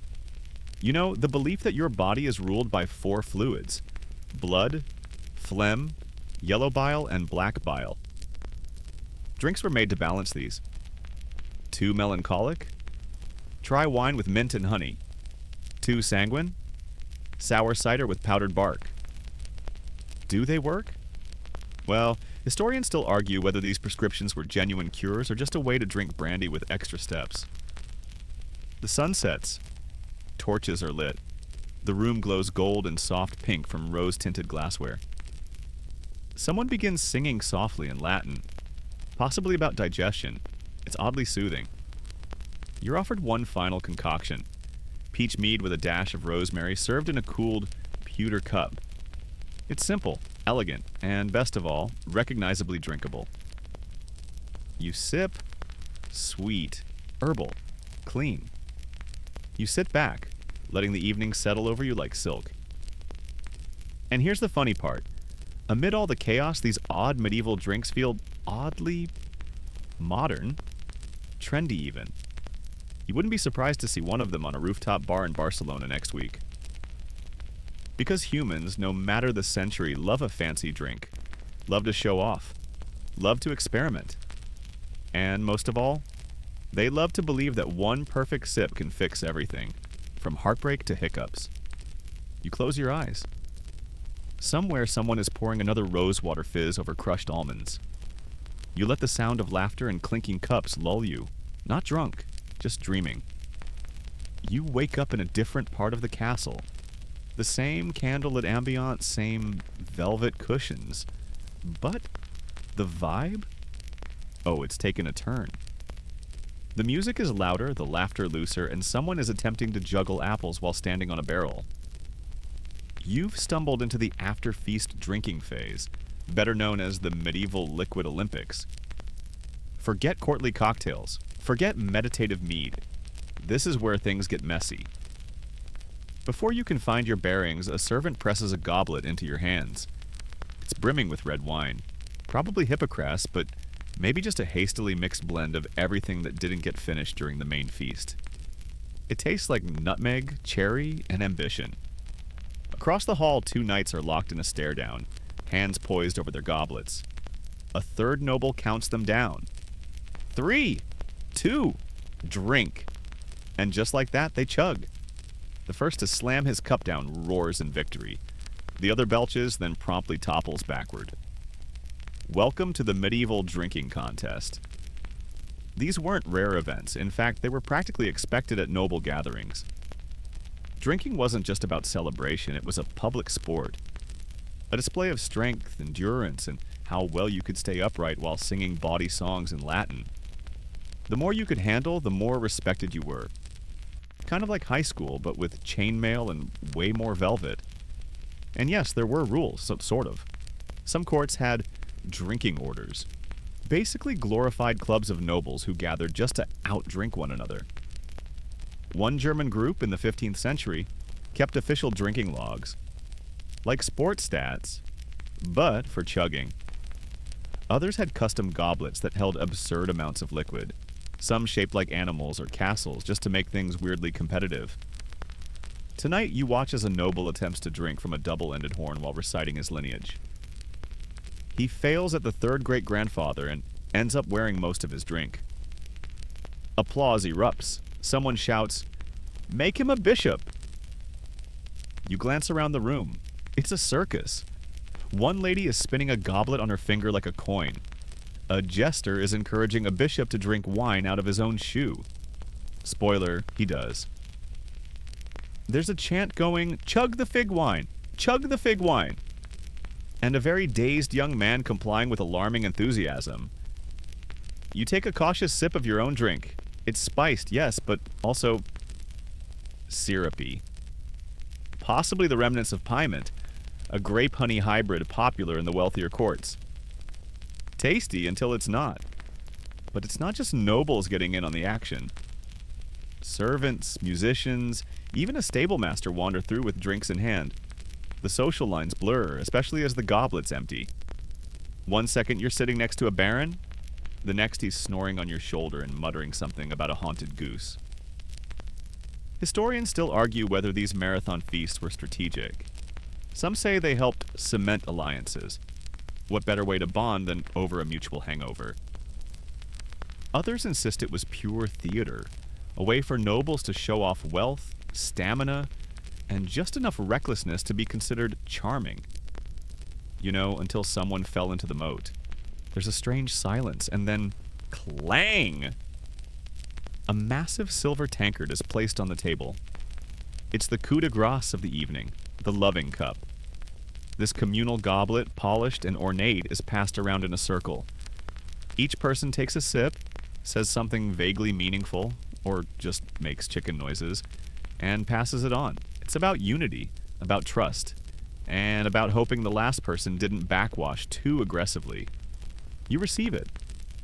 You know, the belief that your body is ruled by 4 fluids: blood, phlegm, yellow bile, and black bile. Drinks were made to balance these. Too melancholic? Try wine with mint and honey. Too sanguine? Sour cider with powdered bark. Do they work? Well, historians still argue whether these prescriptions were genuine cures or just a way to drink brandy with extra steps. The sun sets. Torches are lit. The room glows gold and soft pink from rose-tinted glassware. Someone begins singing softly in Latin, possibly about digestion. It's oddly soothing. You're offered one final concoction: peach mead with a dash of rosemary served in a cooled pewter cup. It's simple, elegant, and best of all, recognizably drinkable. You sip, sweet, herbal, clean. You sit back, letting the evening settle over you like silk. And here's the funny part. Amid all the chaos, these odd medieval drinks feel oddly modern, trendy even. You wouldn't be surprised to see one of them on a rooftop bar in Barcelona next week. Because humans, no matter the century, love a fancy drink, love to show off, love to experiment. And most of all, they love to believe that one perfect sip can fix everything, from heartbreak to hiccups. You close your eyes. Somewhere someone is pouring another rosewater fizz over crushed almonds. You let the sound of laughter and clinking cups lull you, not drunk, just dreaming. You wake up in a different part of the castle. The same candlelit ambiance, same velvet cushions. But the vibe? Oh, it's taken a turn. The music is louder, the laughter looser, and someone is attempting to juggle apples while standing on a barrel. You've stumbled into the after-feast drinking phase, better known as the medieval liquid Olympics. Forget courtly cocktails. Forget meditative mead. This is where things get messy. Before you can find your bearings, a servant presses a goblet into your hands. It's brimming with red wine. Probably Hippocras, but maybe just a hastily mixed blend of everything that didn't get finished during the main feast. It tastes like nutmeg, cherry, and ambition. Across the hall, two knights are locked in a stare-down, hands poised over their goblets. A third noble counts them down. 3, 2, drink. And just like that, they chug. The first to slam his cup down roars in victory. The other belches, then promptly topples backward. Welcome to the medieval drinking contest. These weren't rare events. In fact, they were practically expected at noble gatherings. Drinking wasn't just about celebration, it was a public sport. A display of strength, endurance, and how well you could stay upright while singing bawdy songs in Latin. The more you could handle, the more respected you were. Kind of like high school, but with chainmail and way more velvet. And yes, there were rules, sort of. Some courts had drinking orders. Basically glorified clubs of nobles who gathered just to outdrink one another. One German group in the 15th century kept official drinking logs. Like sports stats, but for chugging. Others had custom goblets that held absurd amounts of liquid, some shaped like animals or castles just to make things weirdly competitive. Tonight, you watch as a noble attempts to drink from a double-ended horn while reciting his lineage. He fails at the third great-grandfather and ends up wearing most of his drink. Applause erupts. Someone shouts, "Make him a bishop!" You glance around the room. It's a circus. One lady is spinning a goblet on her finger like a coin. A jester is encouraging a bishop to drink wine out of his own shoe. Spoiler, he does. There's a chant going, "Chug the fig wine! Chug the fig wine!" And a very dazed young man complying with alarming enthusiasm. You take a cautious sip of your own drink. It's spiced, yes, but also syrupy. Possibly the remnants of piment, a grape-honey hybrid popular in the wealthier courts. Tasty until it's not. But it's not just nobles getting in on the action. Servants, musicians, even a stablemaster wander through with drinks in hand. The social lines blur, especially as the goblets empty. One second you're sitting next to a baron, the next he's snoring on your shoulder and muttering something about a haunted goose. Historians still argue whether these marathon feasts were strategic. Some say they helped cement alliances. What better way to bond than over a mutual hangover? Others insist it was pure theater, a way for nobles to show off wealth, stamina, and just enough recklessness to be considered charming. You know, until someone fell into the moat. There's a strange silence, and then clang! A massive silver tankard is placed on the table. It's the coup de grace of the evening, the loving cup. This communal goblet, polished and ornate, is passed around in a circle. Each person takes a sip, says something vaguely meaningful, or just makes chicken noises, and passes it on. It's about unity, about trust, and about hoping the last person didn't backwash too aggressively. You receive it.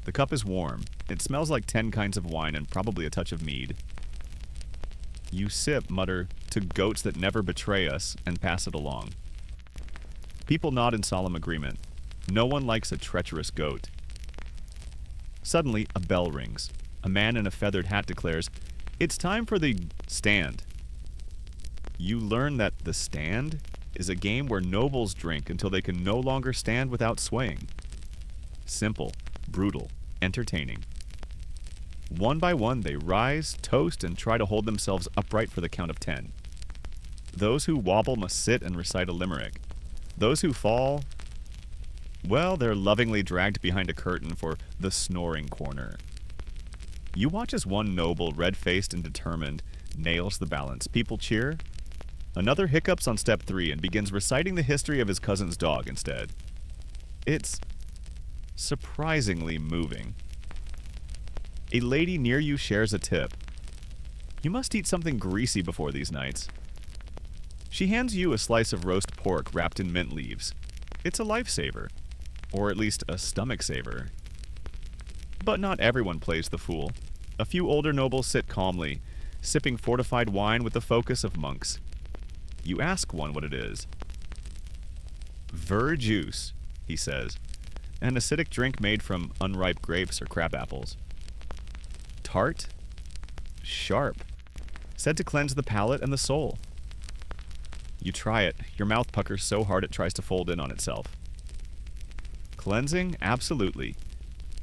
The cup is warm. It smells like 10 kinds of wine and probably a touch of mead. You sip, mutter, "To goats that never betray us," and pass it along. People nod in solemn agreement. No one likes a treacherous goat. Suddenly, a bell rings. A man in a feathered hat declares, "It's time for the stand." You learn that the stand is a game where nobles drink until they can no longer stand without swaying. Simple, brutal, entertaining. One by one, they rise, toast, and try to hold themselves upright for the count of 10. Those who wobble must sit and recite a limerick. Those who fall, well, they're lovingly dragged behind a curtain for the snoring corner. You watch as one noble, red-faced and determined, nails the balance. People cheer. Another hiccups on step 3 and begins reciting the history of his cousin's dog instead. It's surprisingly moving. A lady near you shares a tip. You must eat something greasy before these nights. She hands you a slice of roast pork wrapped in mint leaves. It's a lifesaver, or at least a stomach saver. But not everyone plays the fool. A few older nobles sit calmly, sipping fortified wine with the focus of monks. You ask one what it is. Verjuice, he says, an acidic drink made from unripe grapes or crab apples. Tart? Sharp. Said to cleanse the palate and the soul. You try it. Your mouth puckers so hard it tries to fold in on itself. Cleansing? Absolutely.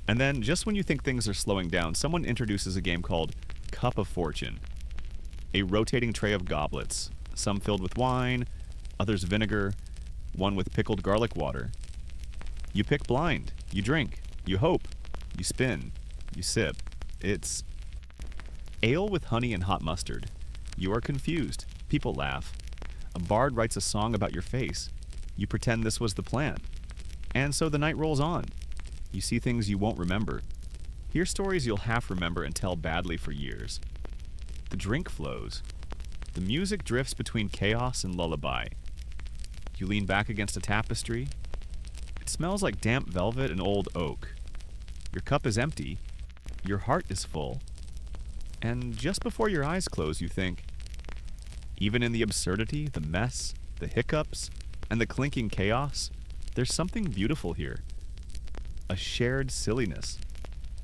And then, just when you think things are slowing down, someone introduces a game called Cup of Fortune. A rotating tray of goblets, some filled with wine, others vinegar, one with pickled garlic water. You pick blind, you drink, you hope, you spin, you sip. It's ale with honey and hot mustard. You are confused. People laugh. A bard writes a song about your face. You pretend this was the plan. And so the night rolls on. You see things you won't remember. Hear stories you'll half remember and tell badly for years. The drink flows. The music drifts between chaos and lullaby. You lean back against a tapestry. It smells like damp velvet and old oak. Your cup is empty. Your heart is full. And just before your eyes close, you think, even in the absurdity, the mess, the hiccups, and the clinking chaos, there's something beautiful here. A shared silliness.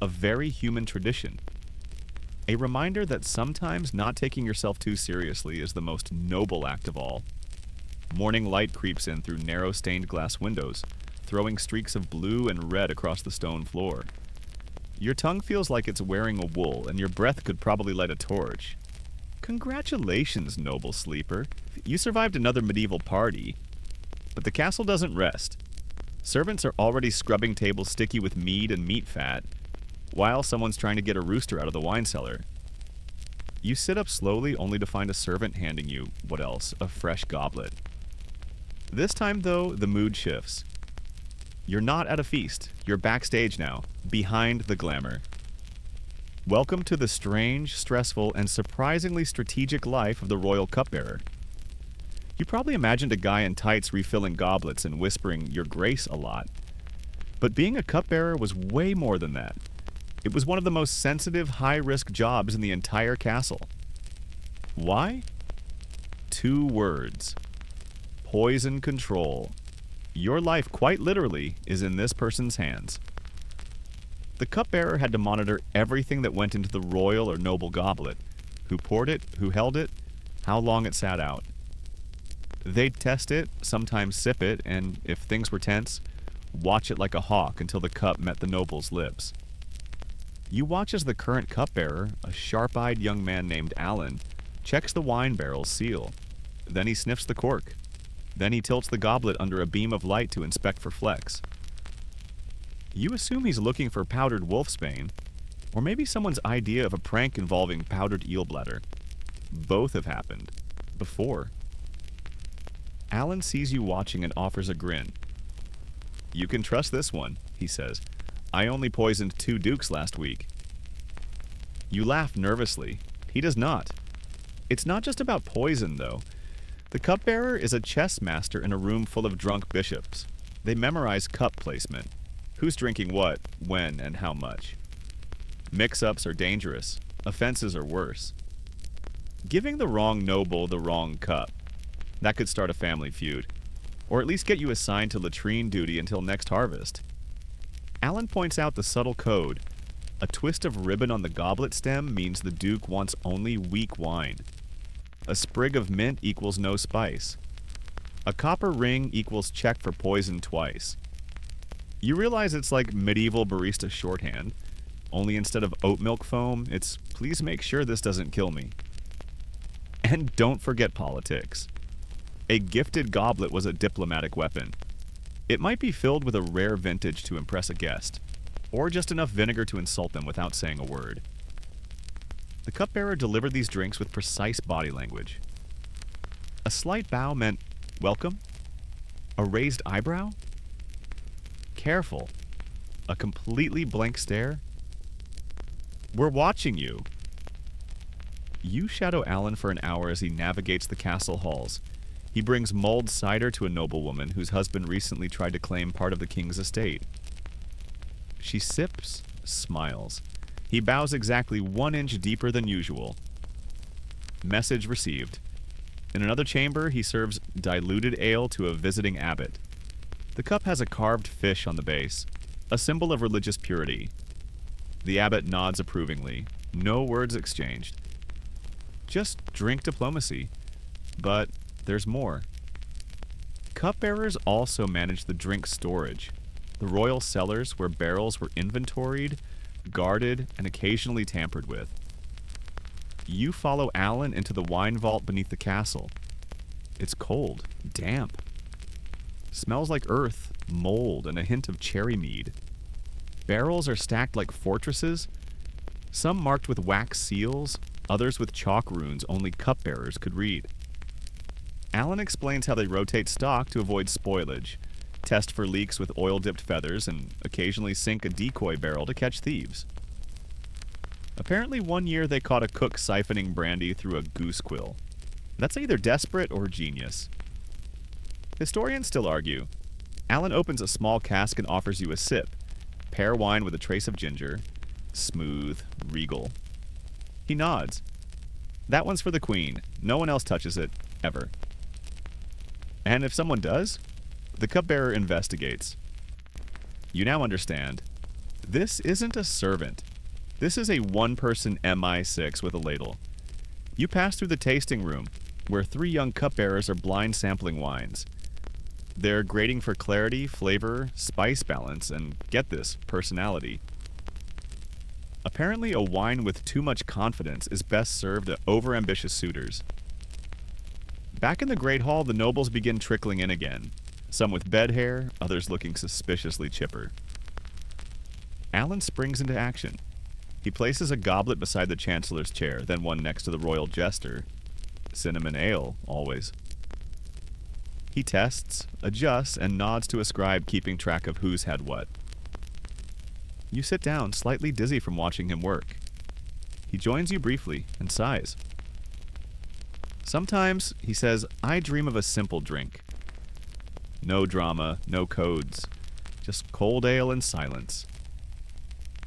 A very human tradition. A reminder that sometimes not taking yourself too seriously is the most noble act of all. Morning light creeps in through narrow stained glass windows, throwing streaks of blue and red across the stone floor. Your tongue feels like it's wearing a wool, and your breath could probably light a torch. Congratulations, noble sleeper. You survived another medieval party. But the castle doesn't rest. Servants are already scrubbing tables sticky with mead and meat fat, while someone's trying to get a rooster out of the wine cellar. You sit up slowly only to find a servant handing you, what else, a fresh goblet. This time, though, the mood shifts. You're not at a feast. You're backstage now, behind the glamour. Welcome to the strange, stressful, and surprisingly strategic life of the royal cupbearer. You probably imagined a guy in tights refilling goblets and whispering "Your Grace" a lot. But being a cupbearer was way more than that. It was one of the most sensitive, high-risk jobs in the entire castle. Why? 2 words. Poison control. Your life, quite literally, is in this person's hands. The cupbearer had to monitor everything that went into the royal or noble goblet. Who poured it, who held it, how long it sat out. They'd test it, sometimes sip it, and if things were tense, watch it like a hawk until the cup met the noble's lips. You watch as the current cupbearer, a sharp-eyed young man named Alan, checks the wine barrel's seal. Then he sniffs the cork. Then he tilts the goblet under a beam of light to inspect for flecks. You assume he's looking for powdered wolfsbane, or maybe someone's idea of a prank involving powdered eel bladder. Both have happened. Before. Alan sees you watching and offers a grin. "You can trust this one," he says. "I only poisoned 2 dukes last week." You laugh nervously. He does not. It's not just about poison, though. The cupbearer is a chess master in a room full of drunk bishops. They memorize cup placement. Who's drinking what, when, and how much. Mix-ups are dangerous. Offenses are worse. Giving the wrong noble the wrong cup. That could start a family feud. Or at least get you assigned to latrine duty until next harvest. Alan points out the subtle code. A twist of ribbon on the goblet stem means the duke wants only weak wine. A sprig of mint equals no spice. A copper ring equals check for poison twice. You realize it's like medieval barista shorthand, only instead of oat milk foam, it's "please make sure this doesn't kill me." And don't forget politics. A gifted goblet was a diplomatic weapon. It might be filled with a rare vintage to impress a guest, or just enough vinegar to insult them without saying a word. The cupbearer delivered these drinks with precise body language. A slight bow meant welcome. A raised eyebrow? Careful. A completely blank stare? We're watching you. You shadow Alan for an hour as he navigates the castle halls. He brings mulled cider to a noblewoman whose husband recently tried to claim part of the king's estate. She sips, smiles. He bows exactly 1 inch deeper than usual. Message received. In another chamber, he serves diluted ale to a visiting abbot. The cup has a carved fish on the base, a symbol of religious purity. The abbot nods approvingly. No words exchanged. Just drink diplomacy. But there's more. Cupbearers also manage the drink storage, the royal cellars where barrels were inventoried, guarded, and occasionally tampered with. You follow Alan into the wine vault beneath the castle. It's cold, damp. Smells like earth, mold, and a hint of cherry mead. Barrels are stacked like fortresses, some marked with wax seals, others with chalk runes only cupbearers could read. Alan explains how they rotate stock to avoid spoilage, test for leaks with oil-dipped feathers, and occasionally sink a decoy barrel to catch thieves. Apparently 1 year they caught a cook siphoning brandy through a goose quill. That's either desperate or genius. Historians still argue. Alan opens a small cask and offers you a sip. Pear wine with a trace of ginger. Smooth, regal. He nods. That one's for the queen. No one else touches it, ever. And if someone does, the cupbearer investigates. You now understand. This isn't a servant. This is a one-person MI6 with a ladle. You pass through the tasting room, where 3 young cupbearers are blind sampling wines. They're grading for clarity, flavor, spice balance, and, get this, personality. Apparently, a wine with too much confidence is best served to overambitious suitors. Back in the Great Hall, the nobles begin trickling in again, some with bed hair, others looking suspiciously chipper. Alan springs into action. He places a goblet beside the chancellor's chair, then one next to the royal jester. Cinnamon ale, always. He tests, adjusts, and nods to a scribe keeping track of who's had what. You sit down, slightly dizzy from watching him work. He joins you briefly and sighs. Sometimes, he says, I dream of a simple drink. No drama, no codes. Just cold ale and silence.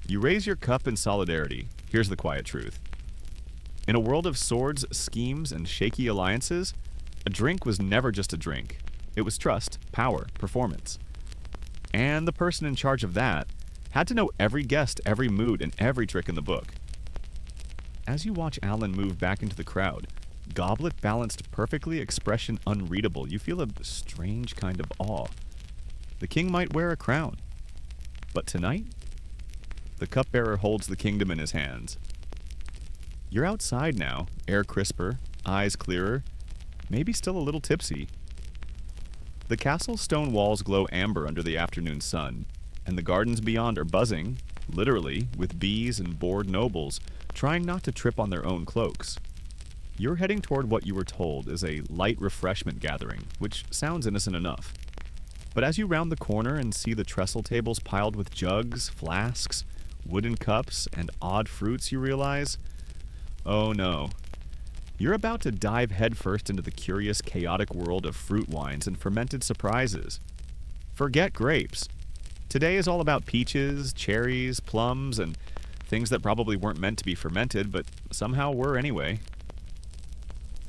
You raise your cup in solidarity. Here's the quiet truth. In a world of swords, schemes, and shaky alliances, a drink was never just a drink. It was trust, power, performance. And the person in charge of that had to know every guest, every mood, and every trick in the book. As you watch Alan move back into the crowd, goblet balanced perfectly, expression unreadable, you feel a strange kind of awe. The king might wear a crown. But tonight, the cupbearer holds the kingdom in his hands. You're outside now, air crisper, eyes clearer, maybe still a little tipsy. The castle's stone walls glow amber under the afternoon sun, and the gardens beyond are buzzing, literally, with bees and bored nobles, trying not to trip on their own cloaks. You're heading toward what you were told is a light refreshment gathering, which sounds innocent enough. But as you round the corner and see the trestle tables piled with jugs, flasks, wooden cups, and odd fruits, you realize, oh no. You're about to dive headfirst into the curious, chaotic world of fruit wines and fermented surprises. Forget grapes. Today is all about peaches, cherries, plums, and things that probably weren't meant to be fermented, but somehow were anyway.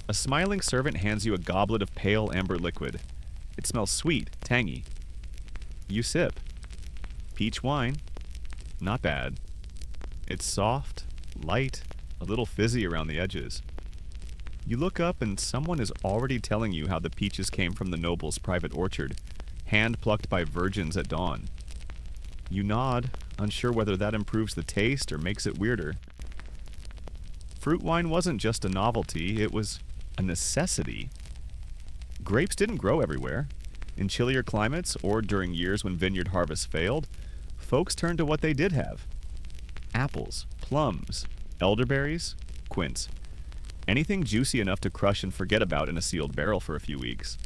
A smiling servant hands you a goblet of pale amber liquid. It smells sweet, tangy. You sip. Peach wine. Not bad. It's soft, light, a little fizzy around the edges. You look up and someone is already telling you how the peaches came from the noble's private orchard, hand-plucked by virgins at dawn. You nod, unsure whether that improves the taste or makes it weirder. Fruit wine wasn't just a novelty, it was a necessity. Grapes didn't grow everywhere. In chillier climates, or during years when vineyard harvests failed, folks turned to what they did have. Apples, plums, elderberries, quince. Anything juicy enough to crush and forget about in a sealed barrel for a few weeks.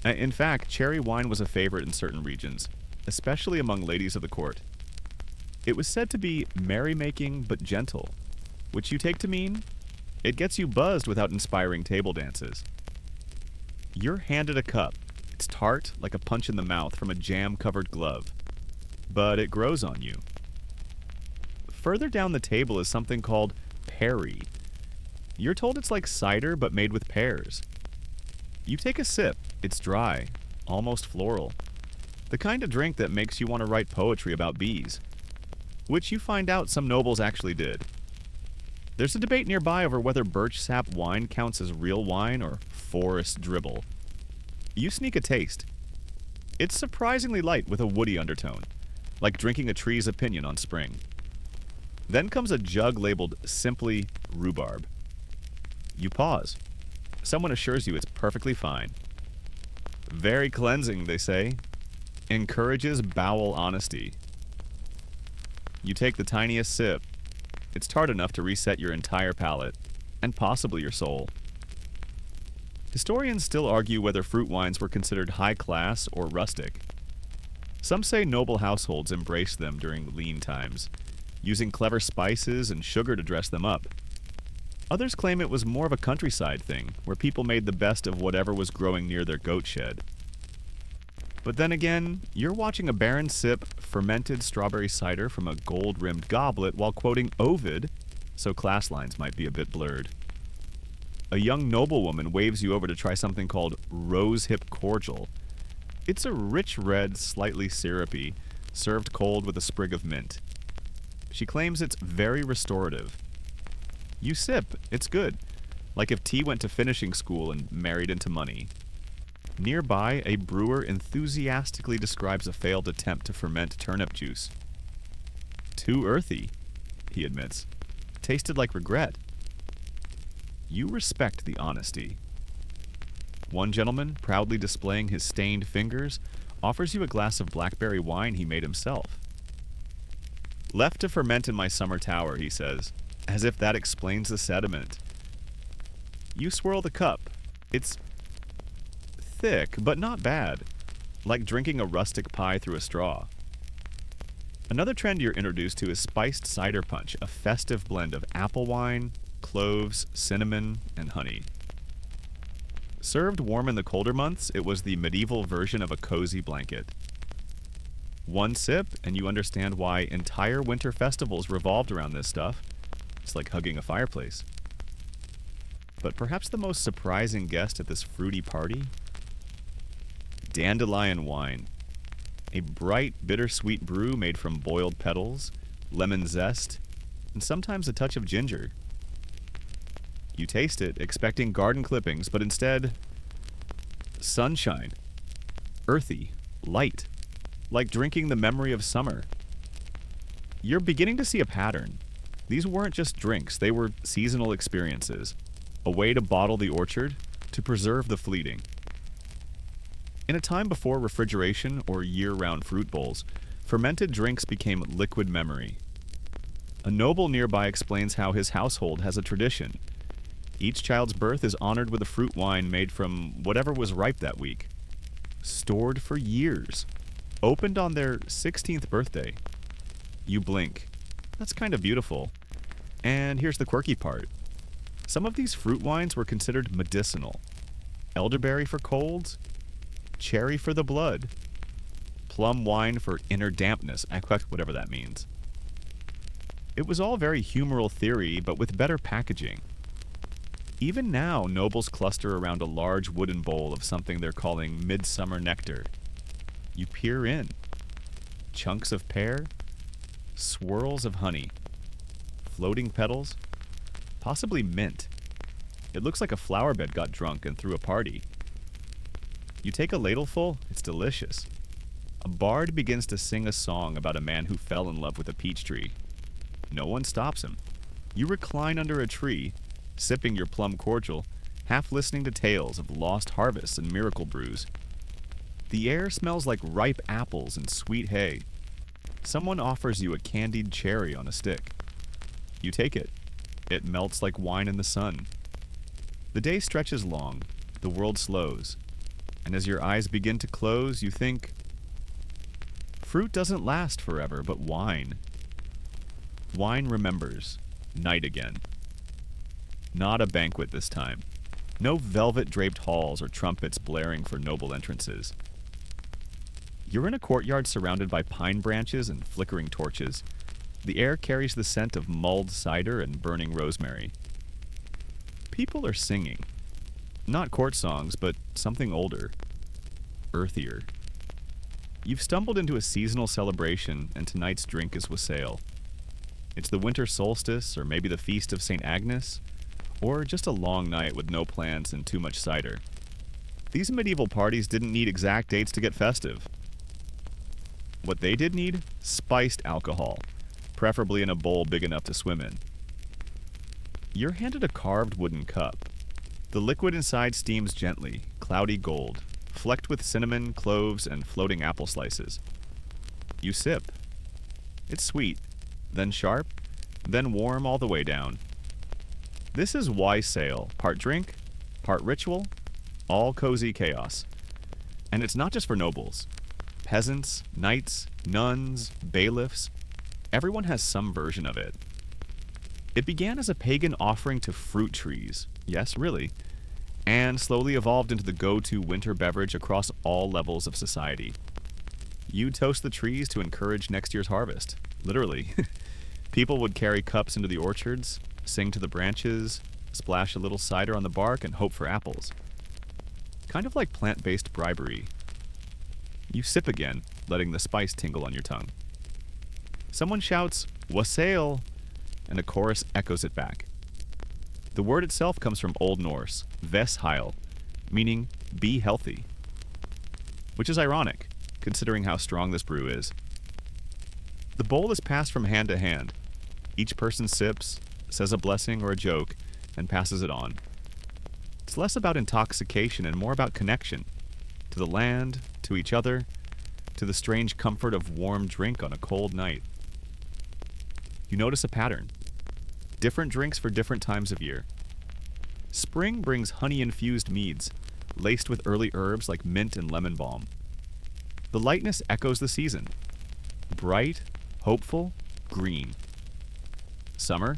In fact, cherry wine was a favorite in certain regions, especially among ladies of the court. It was said to be merrymaking but gentle, which you take to mean it gets you buzzed without inspiring table dances. You're handed a cup. It's tart like a punch in the mouth from a jam-covered glove, but it grows on you. Further down the table is something called perry. You're told it's like cider but made with pears. You take a sip. It's dry, almost floral. The kind of drink that makes you want to write poetry about bees, which you find out some nobles actually did. There's a debate nearby over whether birch sap wine counts as real wine or forest dribble. You sneak a taste. It's surprisingly light with a woody undertone, like drinking a tree's opinion on spring. Then comes a jug labeled simply rhubarb. You pause. Someone assures you it's perfectly fine. Very cleansing, they say. Encourages bowel honesty. You take the tiniest sip. It's tart enough to reset your entire palate, and possibly your soul. Historians still argue whether fruit wines were considered high class or rustic. Some say noble households embraced them during lean times, using clever spices and sugar to dress them up. Others claim it was more of a countryside thing, where people made the best of whatever was growing near their goat shed. But then again, you're watching a baron sip fermented strawberry cider from a gold-rimmed goblet while quoting Ovid, so class lines might be a bit blurred. A young noblewoman waves you over to try something called rosehip cordial. It's a rich red, slightly syrupy, served cold with a sprig of mint. She claims it's very restorative. You sip, it's good, like if tea went to finishing school and married into money. Nearby, a brewer enthusiastically describes a failed attempt to ferment turnip juice. Too earthy, he admits. Tasted like regret. You respect the honesty. One gentleman, proudly displaying his stained fingers, offers you a glass of blackberry wine he made himself. Left to ferment in my summer tower, he says, as if that explains the sediment. You swirl the cup. It's thick, but not bad, like drinking a rustic pie through a straw. Another trend you're introduced to is spiced cider punch, a festive blend of apple wine, cloves, cinnamon, and honey. Served warm in the colder months, it was the medieval version of a cozy blanket. One sip, and you understand why entire winter festivals revolved around this stuff. It's like hugging a fireplace. But perhaps the most surprising guest at this fruity party? Dandelion wine. A bright, bittersweet brew made from boiled petals, lemon zest, and sometimes a touch of ginger. You taste it, expecting garden clippings, but instead, sunshine. Earthy, light, like drinking the memory of summer. You're beginning to see a pattern. These weren't just drinks, they were seasonal experiences. A way to bottle the orchard, to preserve the fleeting. In a time before refrigeration or year-round fruit bowls, fermented drinks became liquid memory. A noble nearby explains how his household has a tradition. Each child's birth is honored with a fruit wine made from whatever was ripe that week. Stored for years. Opened on their 16th birthday. You blink. That's kind of beautiful. And here's the quirky part. Some of these fruit wines were considered medicinal. Elderberry for colds, cherry for the blood, plum wine for inner dampness, whatever that means. It was all very humoral theory, but with better packaging. Even now, nobles cluster around a large wooden bowl of something they're calling midsummer nectar. You peer in. Chunks of pear, swirls of honey, floating petals, possibly mint. It looks like a flower bed got drunk and threw a party. You take a ladleful, it's delicious. A bard begins to sing a song about a man who fell in love with a peach tree. No one stops him. You recline under a tree, sipping your plum cordial, half listening to tales of lost harvests and miracle brews. The air smells like ripe apples and sweet hay. Someone offers you a candied cherry on a stick. You take it. It melts like wine in the sun. The day stretches long. The world slows. And as your eyes begin to close, you think, fruit doesn't last forever, but wine, Wine remembers. Night again. Not a banquet this time. No velvet-draped halls or trumpets blaring for noble entrances. You're in a courtyard surrounded by pine branches and flickering torches. The air carries the scent of mulled cider and burning rosemary. People are singing. Not court songs, but something older. Earthier. You've stumbled into a seasonal celebration, and tonight's drink is wassail. It's the winter solstice, or maybe the feast of St. Agnes, or just a long night with no plans and too much cider. These medieval parties didn't need exact dates to get festive. What they did need? Spiced alcohol, preferably in a bowl big enough to swim in. You're handed a carved wooden cup. The liquid inside steams gently, cloudy gold, flecked with cinnamon, cloves, and floating apple slices. You sip. It's sweet, then sharp, then warm all the way down. This is wassail, part drink, part ritual, all cozy chaos. And it's not just for nobles. Peasants, knights, nuns, bailiffs, everyone has some version of it. It began as a pagan offering to fruit trees, yes, really, and slowly evolved into the go-to winter beverage across all levels of society. You toast the trees to encourage next year's harvest, literally. People would carry cups into the orchards, sing to the branches, splash a little cider on the bark, and hope for apples. Kind of like plant-based bribery. You sip again, letting the spice tingle on your tongue. Someone shouts, "Wassail!" and a chorus echoes it back. The word itself comes from Old Norse, vesheil, meaning be healthy. Which is ironic, considering how strong this brew is. The bowl is passed from hand to hand. Each person sips, says a blessing or a joke, and passes it on. It's less about intoxication and more about connection. To the land, to each other, to the strange comfort of warm drink on a cold night. You notice a pattern. Different drinks for different times of year. Spring brings honey-infused meads, laced with early herbs like mint and lemon balm. The lightness echoes the season. Bright, hopeful, green. Summer?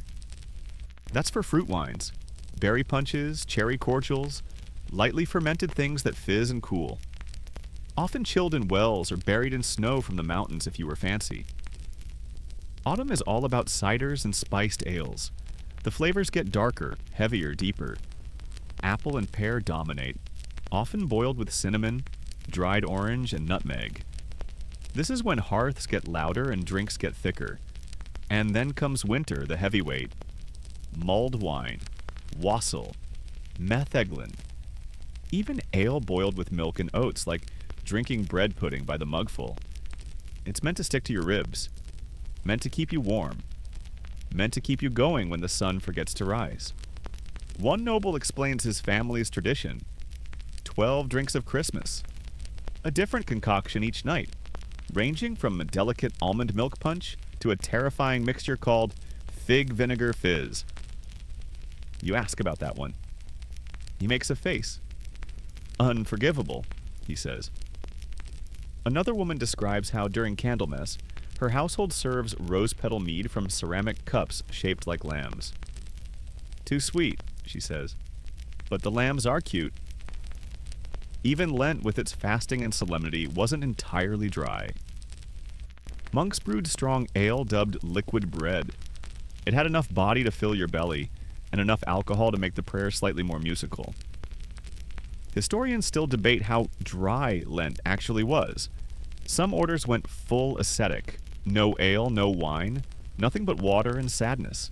That's for fruit wines. Berry punches, cherry cordials, lightly fermented things that fizz and cool. Often chilled in wells or buried in snow from the mountains if you were fancy. Autumn is all about ciders and spiced ales. The flavors get darker, heavier, deeper. Apple and pear dominate, often boiled with cinnamon, dried orange, and nutmeg. This is when hearths get louder and drinks get thicker. And then comes winter, the heavyweight. Mulled wine, wassail, metheglin, even ale boiled with milk and oats, like drinking bread pudding by the mugful. It's meant to stick to your ribs, meant to keep you warm, meant to keep you going when the sun forgets to rise. One noble explains his family's tradition. 12 drinks of Christmas. A different concoction each night, ranging from a delicate almond milk punch to a terrifying mixture called fig vinegar fizz. You ask about that one. He makes a face. Unforgivable, he says. Another woman describes how during Candlemas, her household serves rose petal mead from ceramic cups shaped like lambs. Too sweet, she says. But the lambs are cute. Even Lent, with its fasting and solemnity, wasn't entirely dry. Monks brewed strong ale dubbed liquid bread. It had enough body to fill your belly, and enough alcohol to make the prayer slightly more musical. Historians still debate how dry Lent actually was. Some orders went full ascetic. No ale, no wine, nothing but water and sadness.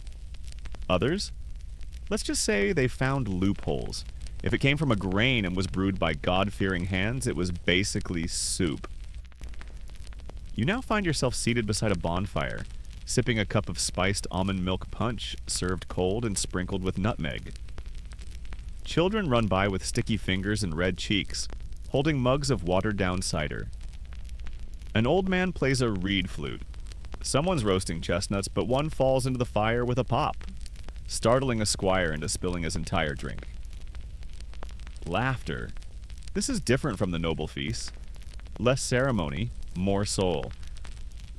Others? Let's just say they found loopholes. If it came from a grain and was brewed by God-fearing hands, it was basically soup. You now find yourself seated beside a bonfire, sipping a cup of spiced almond milk punch served cold and sprinkled with nutmeg. Children run by with sticky fingers and red cheeks, holding mugs of watered-down cider. An old man plays a reed flute. Someone's roasting chestnuts, but one falls into the fire with a pop, startling a squire into spilling his entire drink. Laughter. This is different from the noble feasts. Less ceremony, more soul.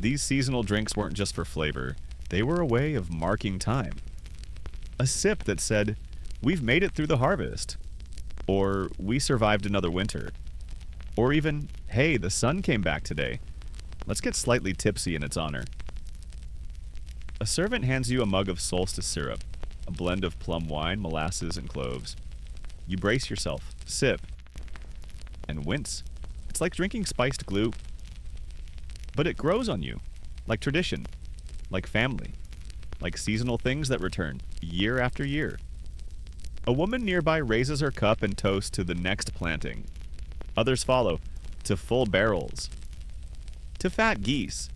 These seasonal drinks weren't just for flavor. They were a way of marking time. A sip that said, "We've made it through the harvest," or "We survived another winter," or even, "Hey, the sun came back today. Let's get slightly tipsy in its honor." A servant hands you a mug of solstice syrup, a blend of plum wine, molasses, and cloves. You brace yourself, sip, and wince. It's like drinking spiced glue. But it grows on you, like tradition, like family, like seasonal things that return, year after year. A woman nearby raises her cup and toasts to the next planting. Others follow, to full barrels, to fat geese.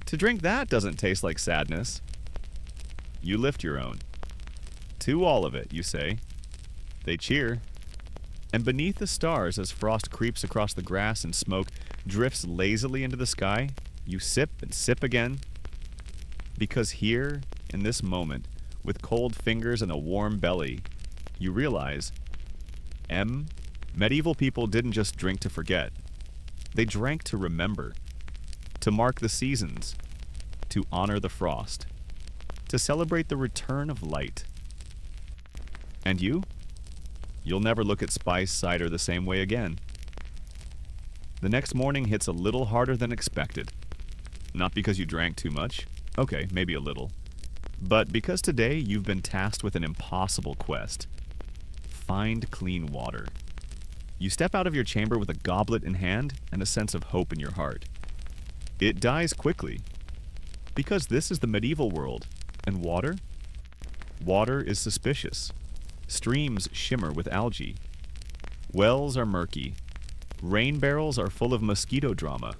To drink that doesn't taste like sadness. You lift your own. To all of it, you say. They cheer. And beneath the stars, as frost creeps across the grass and smoke drifts lazily into the sky, you sip and sip again. Because here, in this moment, with cold fingers and a warm belly, you realize, medieval people didn't just drink to forget. They drank to remember, to mark the seasons, to honor the frost, to celebrate the return of light. And you? You'll never look at spice cider the same way again. The next morning hits a little harder than expected. Not because you drank too much. Okay, maybe a little. But because today you've been tasked with an impossible quest. Find clean water. You step out of your chamber with a goblet in hand and a sense of hope in your heart. It dies quickly. Because this is the medieval world. And water? Water is suspicious. Streams shimmer with algae. Wells are murky. Rain barrels are full of mosquito drama.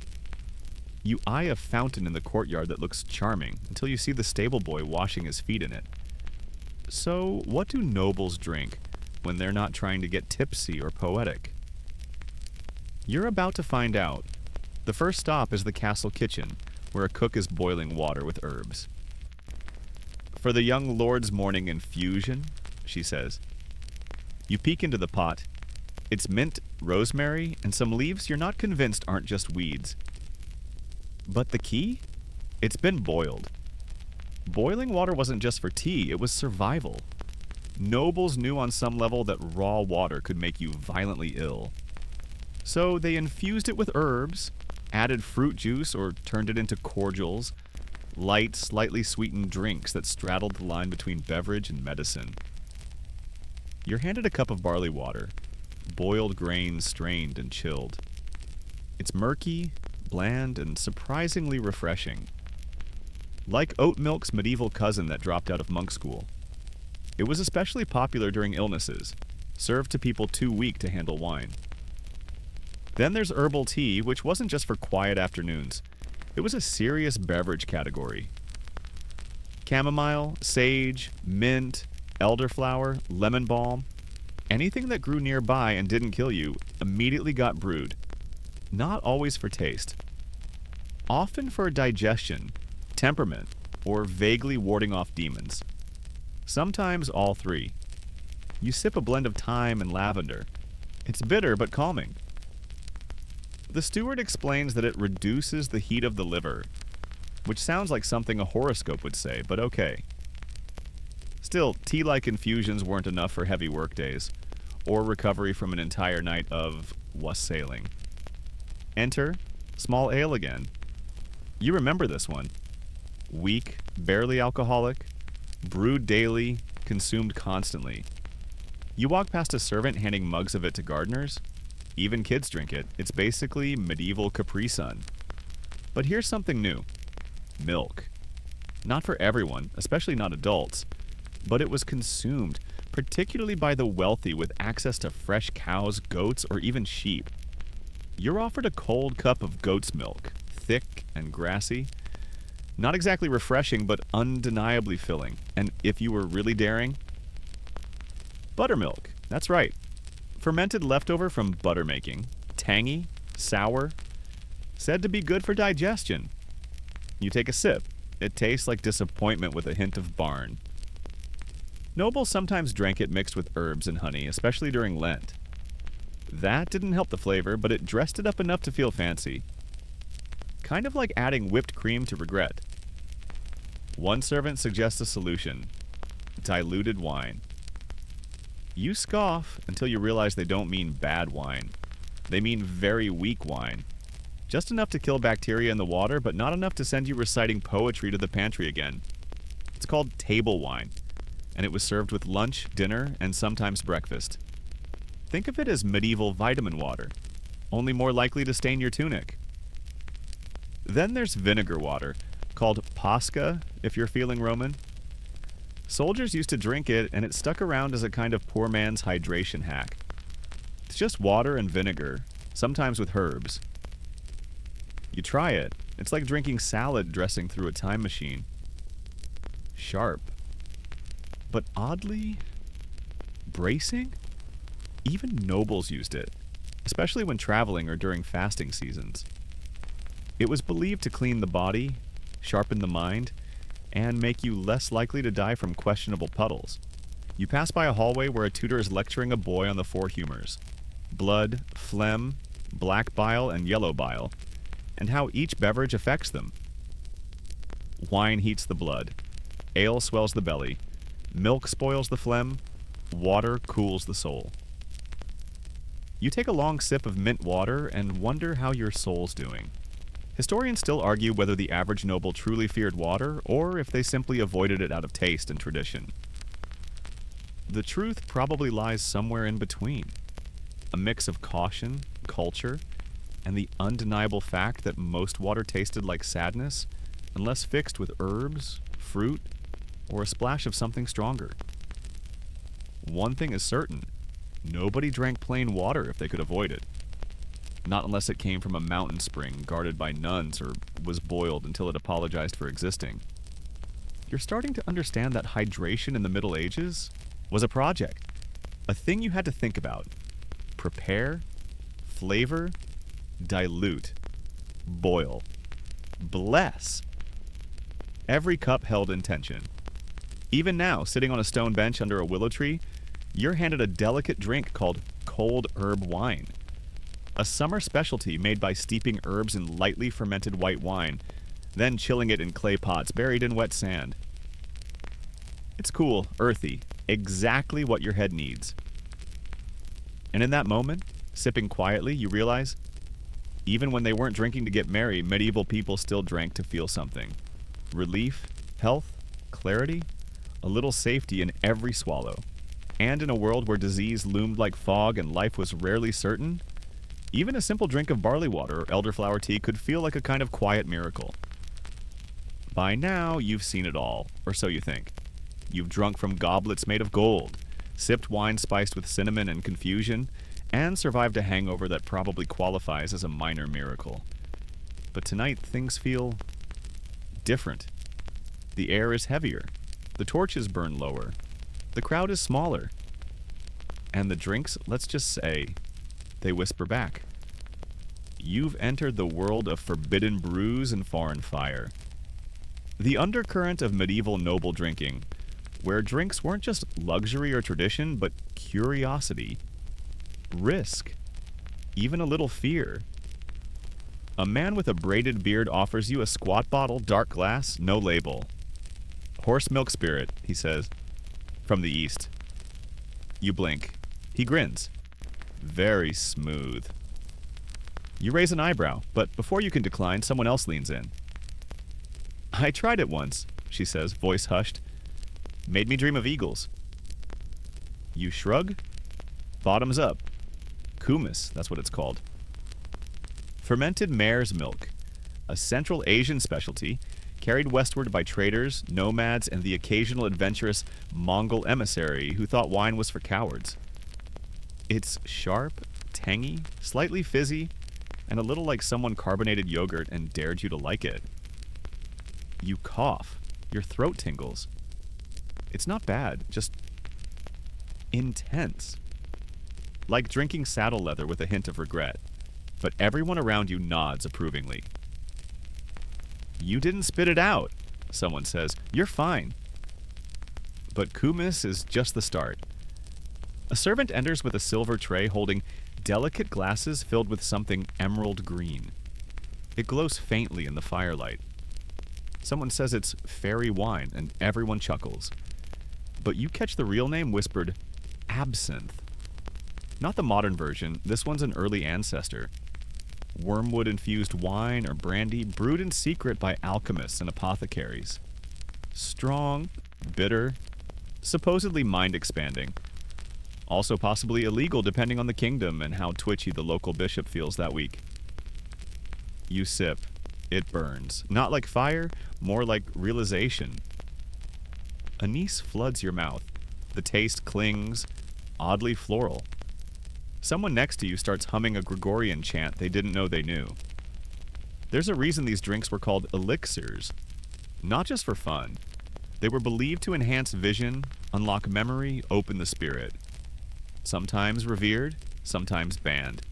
You eye a fountain in the courtyard that looks charming until you see the stable boy washing his feet in it. So, what do nobles drink when they're not trying to get tipsy or poetic? You're about to find out. The first stop is the castle kitchen, where a cook is boiling water with herbs. "For the young lord's morning infusion," she says. You peek into the pot. It's mint, rosemary, and some leaves you're not convinced aren't just weeds. But the key? It's been boiled. Boiling water wasn't just for tea, it was survival. Nobles knew on some level that raw water could make you violently ill. So they infused it with herbs, added fruit juice or turned it into cordials, light, slightly sweetened drinks that straddled the line between beverage and medicine. You're handed a cup of barley water, boiled grains strained and chilled. It's murky, bland, and surprisingly refreshing. Like oat milk's medieval cousin that dropped out of monk school. It was especially popular during illnesses, served to people too weak to handle wine. Then there's herbal tea, which wasn't just for quiet afternoons. It was a serious beverage category. Chamomile, sage, mint, elderflower, lemon balm, anything that grew nearby and didn't kill you immediately got brewed. Not always for taste. Often for digestion, temperament, or vaguely warding off demons. Sometimes all three. You sip a blend of thyme and lavender. It's bitter but calming. The steward explains that it reduces the heat of the liver, which sounds like something a horoscope would say, but okay. Still, tea-like infusions weren't enough for heavy workdays, or recovery from an entire night of wassailing. Enter small ale again. You remember this one. Weak, barely alcoholic, brewed daily, consumed constantly. You walk past a servant handing mugs of it to gardeners. Even kids drink it. It's basically medieval Capri Sun. But here's something new. Milk. Not for everyone, especially not adults, but it was consumed, particularly by the wealthy with access to fresh cows, goats, or even sheep. You're offered a cold cup of goat's milk, thick and grassy. Not exactly refreshing, but undeniably filling. And if you were really daring, buttermilk. That's right. Fermented leftover from butter making. Tangy, sour, said to be good for digestion. You take a sip. It tastes like disappointment with a hint of barn. Nobles sometimes drank it mixed with herbs and honey, especially during Lent. That didn't help the flavor, but it dressed it up enough to feel fancy. Kind of like adding whipped cream to regret. One servant suggests a solution: diluted wine. You scoff until you realize they don't mean bad wine. They mean very weak wine. Just enough to kill bacteria in the water, but not enough to send you reciting poetry to the pantry again. It's called table wine, and it was served with lunch, dinner, and sometimes breakfast. Think of it as medieval vitamin water, only more likely to stain your tunic. Then there's vinegar water, called pasca if you're feeling Roman. Soldiers used to drink it, and it stuck around as a kind of poor man's hydration hack. It's just water and vinegar, sometimes with herbs. You try it. It's like drinking salad dressing through a time machine. Sharp. But oddly bracing? Even nobles used it, especially when traveling or during fasting seasons. It was believed to clean the body, sharpen the mind, and make you less likely to die from questionable puddles. You pass by a hallway where a tutor is lecturing a boy on the four humors: blood, phlegm, black bile, and yellow bile, and how each beverage affects them. Wine heats the blood, ale swells the belly, milk spoils the phlegm, water cools the soul. You take a long sip of mint water and wonder how your soul's doing. Historians still argue whether the average noble truly feared water, or if they simply avoided it out of taste and tradition. The truth probably lies somewhere in between. A mix of caution, culture, and the undeniable fact that most water tasted like sadness, unless fixed with herbs, fruit, or a splash of something stronger. One thing is certain: nobody drank plain water if they could avoid it. Not unless it came from a mountain spring guarded by nuns or was boiled until it apologized for existing. You're starting to understand that hydration in the Middle Ages was a project, a thing you had to think about, prepare, flavor, dilute, boil, bless. Every cup held intention. Even now, sitting on a stone bench under a willow tree, you're handed a delicate drink called cold herb wine. A summer specialty made by steeping herbs in lightly fermented white wine, then chilling it in clay pots buried in wet sand. It's cool, earthy, exactly what your head needs. And in that moment, sipping quietly, you realize, even when they weren't drinking to get merry, medieval people still drank to feel something. Relief, health, clarity, a little safety in every swallow. And in a world where disease loomed like fog and life was rarely certain, even a simple drink of barley water or elderflower tea could feel like a kind of quiet miracle. By now, you've seen it all, or so you think. You've drunk from goblets made of gold, sipped wine spiced with cinnamon and confusion, and survived a hangover that probably qualifies as a minor miracle. But tonight, things feel different. The air is heavier, the torches burn lower, the crowd is smaller, and the drinks, let's just say, they whisper back. You've entered the world of forbidden brews and foreign fire. The undercurrent of medieval noble drinking, where drinks weren't just luxury or tradition, but curiosity, risk, even a little fear. A man with a braided beard offers you a squat bottle, dark glass, no label. Horse milk spirit, he says, from the east. You blink. He grins. Very smooth. You raise an eyebrow, but before you can decline, someone else leans in. I tried it once, she says, voice hushed. Made me dream of eagles. You shrug. Bottoms up. Kumis, that's what it's called. Fermented mare's milk, a Central Asian specialty carried westward by traders, nomads, and the occasional adventurous Mongol emissary who thought wine was for cowards. It's sharp, tangy, slightly fizzy, and a little like someone carbonated yogurt and dared you to like it. You cough. Your throat tingles. It's not bad, just intense. Like drinking saddle leather with a hint of regret. But everyone around you nods approvingly. You didn't spit it out, someone says. You're fine. But kumis is just the start. A servant enters with a silver tray holding delicate glasses filled with something emerald green. It glows faintly in the firelight. Someone says it's fairy wine, and everyone chuckles. But you catch the real name whispered absinthe. Not the modern version, this one's an early ancestor. Wormwood-infused wine or brandy brewed in secret by alchemists and apothecaries. Strong, bitter, supposedly mind-expanding. Also possibly illegal depending on the kingdom and how twitchy the local bishop feels that week. You sip. It burns. Not like fire, more like realization. Anise floods your mouth. The taste clings, oddly floral. Someone next to you starts humming a Gregorian chant they didn't know they knew. There's a reason these drinks were called elixirs. Not just for fun. They were believed to enhance vision, unlock memory, open the spirit. Sometimes revered, sometimes banned.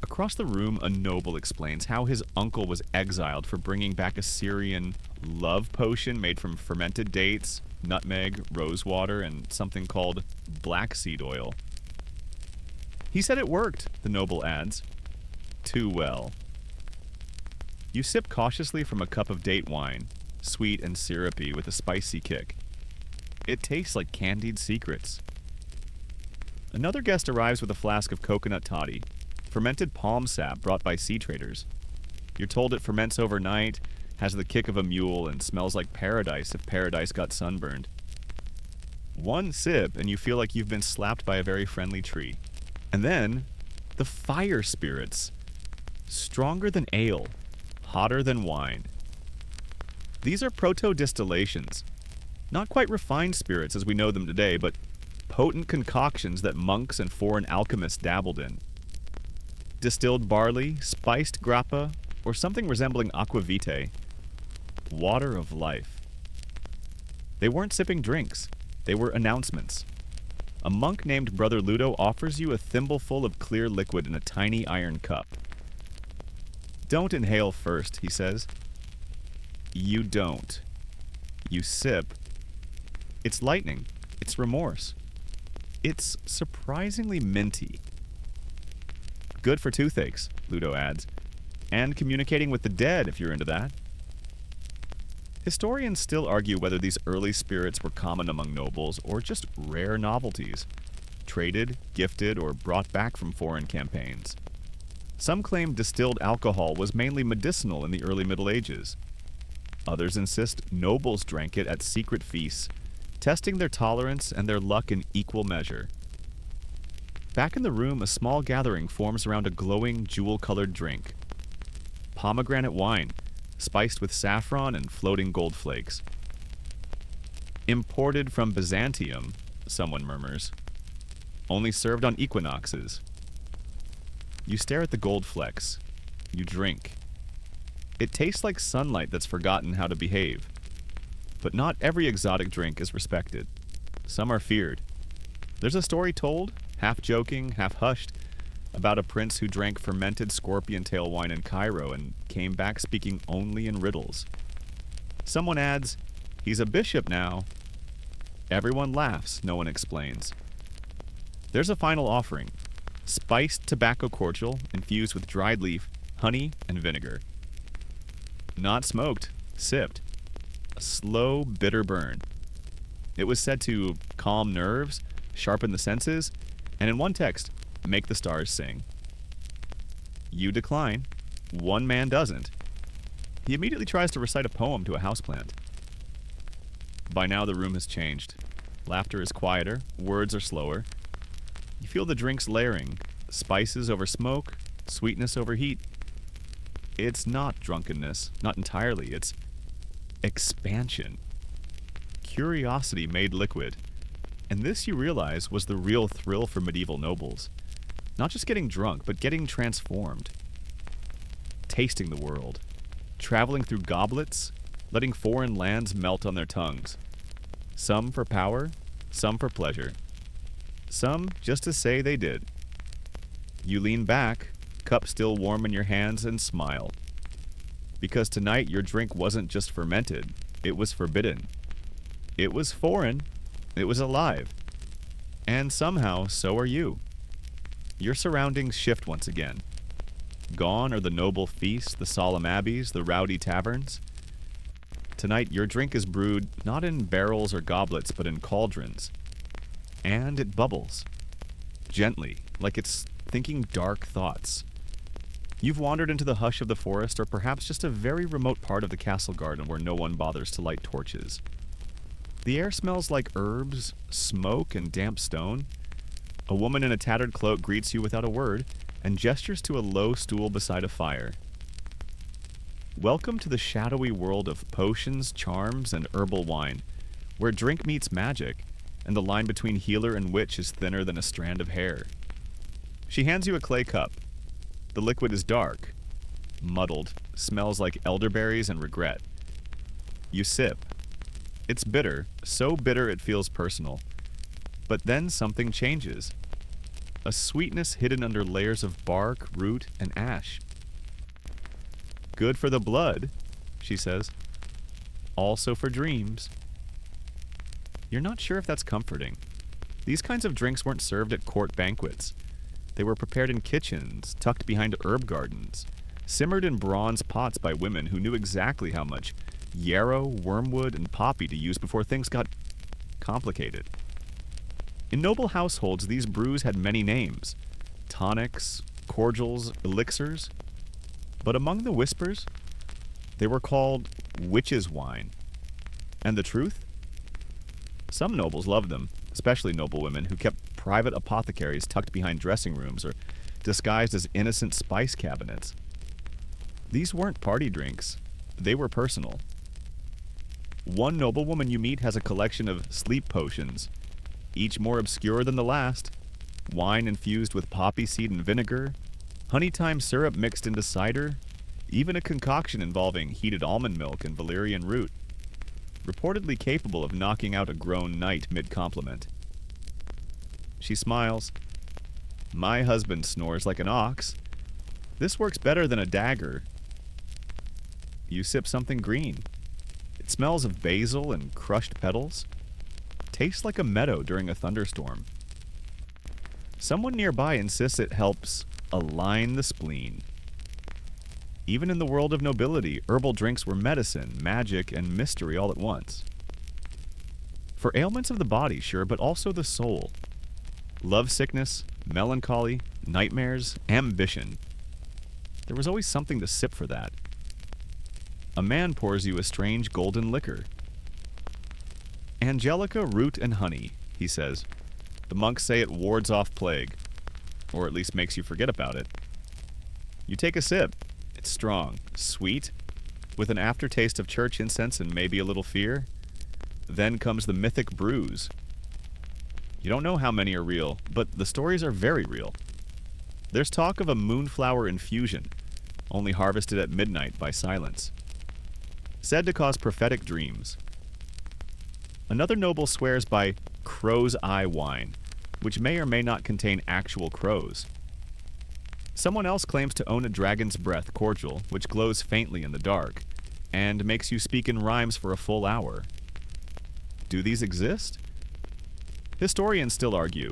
Across the room, a noble explains how his uncle was exiled for bringing back a Syrian love potion made from fermented dates, nutmeg, rosewater, and something called black seed oil. He said it worked, the noble adds. Too well. You sip cautiously from a cup of date wine, sweet and syrupy with a spicy kick. It tastes like candied secrets. Another guest arrives with a flask of coconut toddy, fermented palm sap brought by sea traders. You're told it ferments overnight, has the kick of a mule, and smells like paradise if paradise got sunburned. One sip and you feel like you've been slapped by a very friendly tree. And then, the fire spirits. Stronger than ale, hotter than wine. These are proto-distillations. Not quite refined spirits as we know them today, but potent concoctions that monks and foreign alchemists dabbled in. Distilled barley, spiced grappa, or something resembling aquavitae. Water of life. They weren't sipping drinks. They were announcements. A monk named Brother Ludo offers you a thimbleful of clear liquid in a tiny iron cup. Don't inhale first, he says. You don't. You sip. It's lightning. It's remorse. It's surprisingly minty. Good for toothaches, Ludo adds, and communicating with the dead if you're into that. Historians still argue whether these early spirits were common among nobles or just rare novelties, traded, gifted, or brought back from foreign campaigns. Some claim distilled alcohol was mainly medicinal in the early Middle Ages. Others insist nobles drank it at secret feasts, testing their tolerance and their luck in equal measure. Back in the room, a small gathering forms around a glowing, jewel-colored drink. Pomegranate wine, spiced with saffron and floating gold flakes. Imported from Byzantium, someone murmurs. Only served on equinoxes. You stare at the gold flecks. You drink. It tastes like sunlight that's forgotten how to behave. But not every exotic drink is respected. Some are feared. There's a story told, half joking, half hushed, about a prince who drank fermented scorpion tail wine in Cairo and came back speaking only in riddles. Someone adds, he's a bishop now. Everyone laughs, no one explains. There's a final offering, spiced tobacco cordial infused with dried leaf, honey, and vinegar. Not smoked, sipped. A slow, bitter burn. It was said to calm nerves, sharpen the senses, and in one text, make the stars sing. You decline. One man doesn't. He immediately tries to recite a poem to a houseplant. By now the room has changed. Laughter is quieter, words are slower. You feel the drinks layering, spices over smoke, sweetness over heat. It's not drunkenness, not entirely, it's expansion. Curiosity made liquid. And this, you realize, was the real thrill for medieval nobles. Not just getting drunk, but getting transformed. Tasting the world. Traveling through goblets, letting foreign lands melt on their tongues. Some for power, some for pleasure. Some just to say they did. You lean back, cup still warm in your hands, and smile. Because tonight your drink wasn't just fermented, it was forbidden. It was foreign. It was alive. And somehow, so are you. Your surroundings shift once again. Gone are the noble feasts, the solemn abbeys, the rowdy taverns. Tonight, your drink is brewed not in barrels or goblets, but in cauldrons. And it bubbles. Gently, like it's thinking dark thoughts. You've wandered into the hush of the forest, or perhaps just a very remote part of the castle garden where no one bothers to light torches. The air smells like herbs, smoke, and damp stone. A woman in a tattered cloak greets you without a word and gestures to a low stool beside a fire. Welcome to the shadowy world of potions, charms, and herbal wine, where drink meets magic, and the line between healer and witch is thinner than a strand of hair. She hands you a clay cup. The liquid is dark, muddled, smells like elderberries and regret. You sip. It's bitter, so bitter it feels personal. But then something changes. A sweetness hidden under layers of bark, root, and ash. Good for the blood, she says. Also for dreams. You're not sure if that's comforting. These kinds of drinks weren't served at court banquets. They were prepared in kitchens, tucked behind herb gardens, simmered in bronze pots by women who knew exactly how much yarrow, wormwood, and poppy to use before things got complicated. In noble households, these brews had many names: tonics, cordials, elixirs. But among the whispers, they were called witches' wine. And the truth? Some nobles loved them, especially noblewomen who kept private apothecaries tucked behind dressing rooms or disguised as innocent spice cabinets. These weren't party drinks. They were personal. One noblewoman you meet has a collection of sleep potions, each more obscure than the last. Wine infused with poppy seed and vinegar, honey thyme syrup mixed into cider, even a concoction involving heated almond milk and valerian root, reportedly capable of knocking out a grown knight mid-compliment. She smiles. My husband snores like an ox. This works better than a dagger. You sip something green. It smells of basil and crushed petals. Tastes like a meadow during a thunderstorm. Someone nearby insists it helps align the spleen. Even in the world of nobility, herbal drinks were medicine, magic, and mystery all at once. For ailments of the body, sure, but also the soul. Lovesickness, melancholy, nightmares, ambition. There was always something to sip for that. A man pours you a strange golden liquor. Angelica, root, and honey, he says. The monks say it wards off plague, or at least makes you forget about it. You take a sip. It's strong, sweet, with an aftertaste of church incense and maybe a little fear. Then comes the mythic brews. You don't know how many are real, but the stories are very real. There's talk of a moonflower infusion, only harvested at midnight by silence. Said to cause prophetic dreams. Another noble swears by crow's eye wine, which may or may not contain actual crows. Someone else claims to own a dragon's breath cordial, which glows faintly in the dark, and makes you speak in rhymes for a full hour. Do these exist? Historians still argue.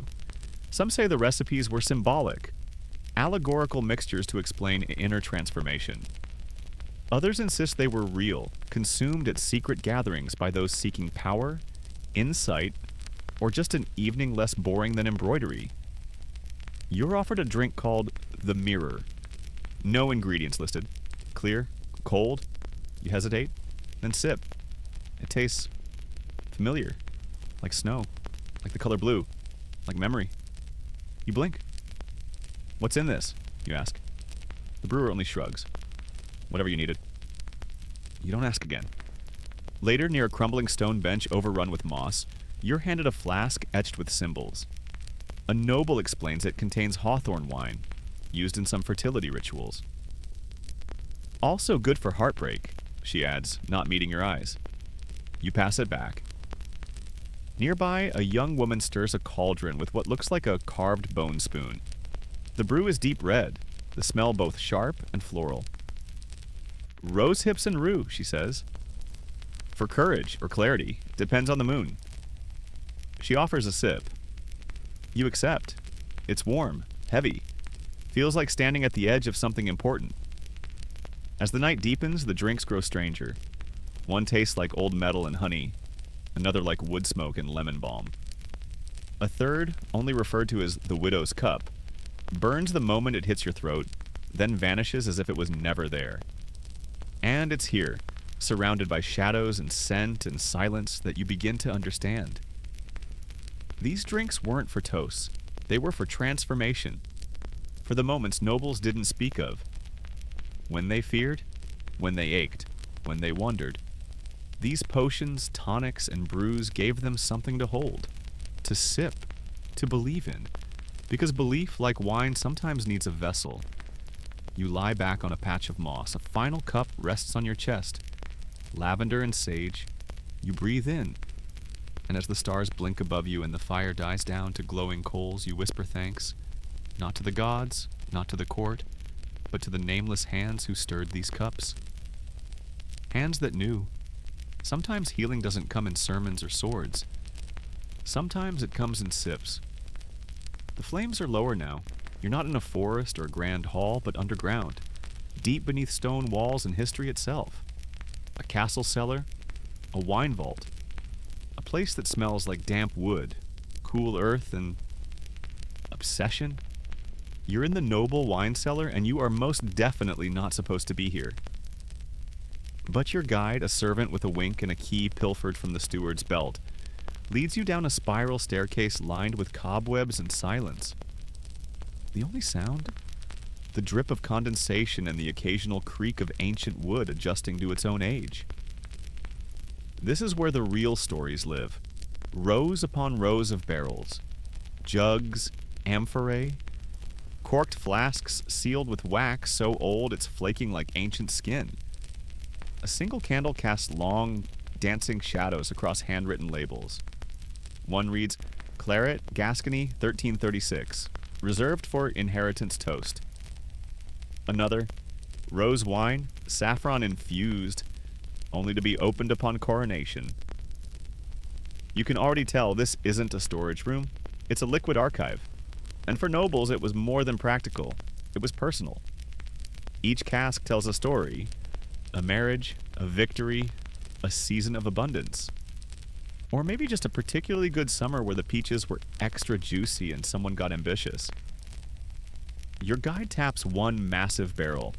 Some say the recipes were symbolic, allegorical mixtures to explain inner transformation. Others insist they were real, consumed at secret gatherings by those seeking power, insight, or just an evening less boring than embroidery. You're offered a drink called the Mirror. No ingredients listed. Clear, cold. You hesitate, then sip. It tastes familiar, like snow, like the color blue, like memory. You blink. What's in this? You ask. The brewer only shrugs. Whatever you needed. You don't ask again. Later, near a crumbling stone bench overrun with moss, you're handed a flask etched with symbols. A noble explains it contains hawthorn wine, used in some fertility rituals. Also good for heartbreak, she adds, not meeting your eyes. You pass it back. Nearby, a young woman stirs a cauldron with what looks like a carved bone spoon. The brew is deep red, the smell both sharp and floral. Rose hips and rue, she says. For courage or clarity, depends on the moon. She offers a sip. You accept. It's warm, heavy. Feels like standing at the edge of something important. As the night deepens, the drinks grow stranger. One tastes like old metal and honey, another like wood smoke and lemon balm. A third, only referred to as the widow's cup, burns the moment it hits your throat, then vanishes as if it was never there. And it's here, surrounded by shadows and scent and silence, that you begin to understand. These drinks weren't for toasts. They were for transformation, for the moments nobles didn't speak of. When they feared, when they ached, when they wondered, these potions, tonics, and brews gave them something to hold, to sip, to believe in, because belief, like wine, sometimes needs a vessel. You lie back on a patch of moss, a final cup rests on your chest, lavender and sage. You breathe in, and as the stars blink above you and the fire dies down to glowing coals, you whisper thanks, not to the gods, not to the court, but to the nameless hands who stirred these cups. Hands that knew. Sometimes healing doesn't come in sermons or swords. Sometimes it comes in sips. The flames are lower now. You're not in a forest or a grand hall, but underground, deep beneath stone walls and history itself. A castle cellar, a wine vault, a place that smells like damp wood, cool earth, and obsession. You're in the noble wine cellar, and you are most definitely not supposed to be here. But your guide, a servant with a wink and a key pilfered from the steward's belt, leads you down a spiral staircase lined with cobwebs and silence. The only sound? The drip of condensation and the occasional creak of ancient wood adjusting to its own age. This is where the real stories live. Rows upon rows of barrels. Jugs, amphorae, corked flasks sealed with wax so old it's flaking like ancient skin. A single candle casts long, dancing shadows across handwritten labels. One reads, Claret, Gascony, 1336. Reserved for inheritance toast. Another, rose wine, saffron infused, only to be opened upon coronation. You can already tell this isn't a storage room, it's a liquid archive. And for nobles, it was more than practical, it was personal. Each cask tells a story, a marriage, a victory, a season of abundance. Or maybe just a particularly good summer where the peaches were extra juicy and someone got ambitious. Your guide taps one massive barrel.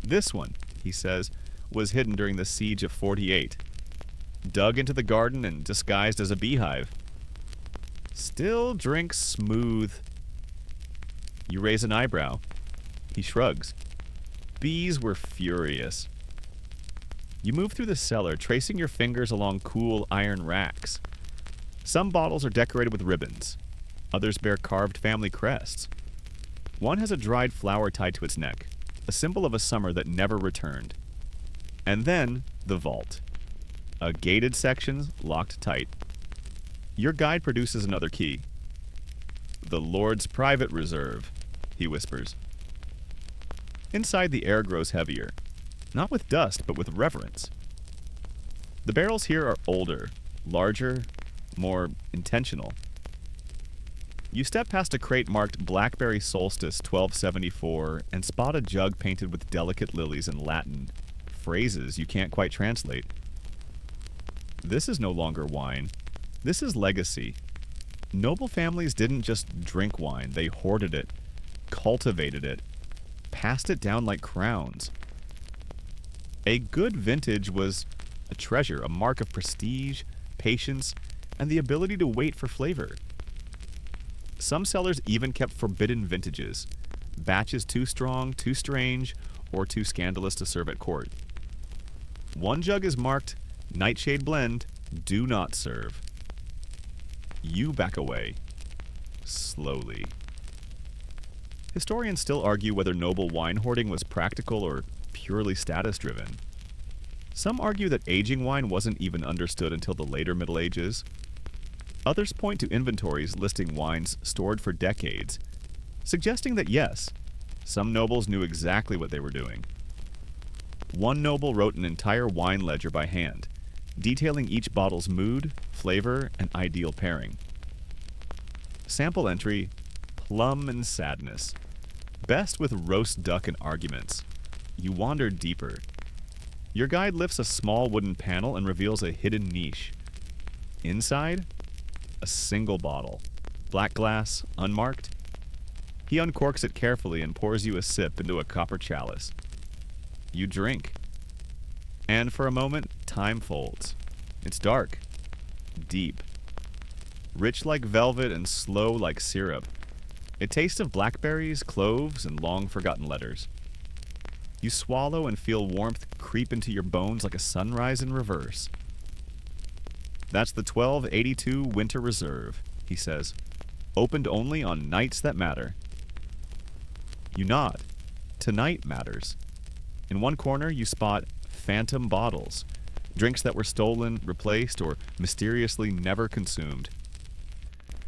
This one, he says, was hidden during the Siege of 48. Dug into the garden and disguised as a beehive. Still drinks smooth. You raise an eyebrow. He shrugs. Bees were furious. You move through the cellar, tracing your fingers along cool iron racks. Some bottles are decorated with ribbons. Others bear carved family crests. One has a dried flower tied to its neck, a symbol of a summer that never returned. And then, the vault. A gated section locked tight. Your guide produces another key. The Lord's private reserve, he whispers. Inside, the air grows heavier. Not with dust, but with reverence. The barrels here are older, larger, more intentional. You step past a crate marked Blackberry Solstice 1274 and spot a jug painted with delicate lilies in Latin, phrases you can't quite translate. This is no longer wine. This is legacy. Noble families didn't just drink wine, they hoarded it, cultivated it, passed it down like crowns. A good vintage was a treasure, a mark of prestige, patience, and the ability to wait for flavor. Some cellars even kept forbidden vintages, batches too strong, too strange, or too scandalous to serve at court. One jug is marked, Nightshade Blend, do not serve. You back away, slowly. Historians still argue whether noble wine hoarding was practical or purely status-driven. Some argue that aging wine wasn't even understood until the later Middle Ages. Others point to inventories listing wines stored for decades, suggesting that yes, some nobles knew exactly what they were doing. One noble wrote an entire wine ledger by hand, detailing each bottle's mood, flavor, and ideal pairing. Sample entry, plum and sadness. Best with roast duck and arguments. You wander deeper. Your guide lifts a small wooden panel and reveals a hidden niche. Inside, a single bottle, black glass, unmarked. He uncorks it carefully and pours you a sip into a copper chalice. You drink. And for a moment, time folds. It's dark, deep, rich like velvet and slow like syrup. It tastes of blackberries, cloves, and long-forgotten letters. You swallow and feel warmth creep into your bones like a sunrise in reverse. That's the 1282 Winter Reserve, he says. Opened only on nights that matter. You nod. Tonight matters. In one corner, you spot phantom bottles, drinks that were stolen, replaced, or mysteriously never consumed.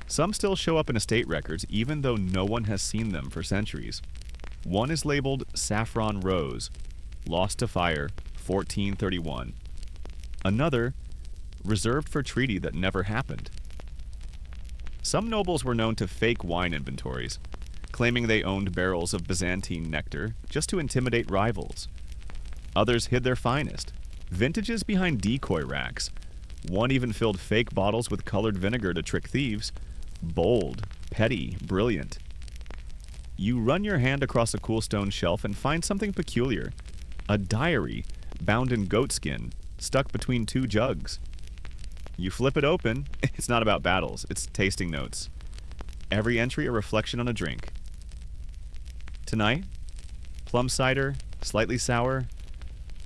Some still show up in estate records, even though no one has seen them for centuries. One is labeled Saffron Rose, lost to fire, 1431. Another, reserved for treaty that never happened. Some nobles were known to fake wine inventories, claiming they owned barrels of Byzantine nectar just to intimidate rivals. Others hid their finest, vintages behind decoy racks. One even filled fake bottles with colored vinegar to trick thieves. Bold, petty, brilliant. You run your hand across a cool stone shelf and find something peculiar. A diary, bound in goatskin, stuck between two jugs. You flip it open. It's not about battles, it's tasting notes. Every entry a reflection on a drink. Tonight, plum cider, slightly sour,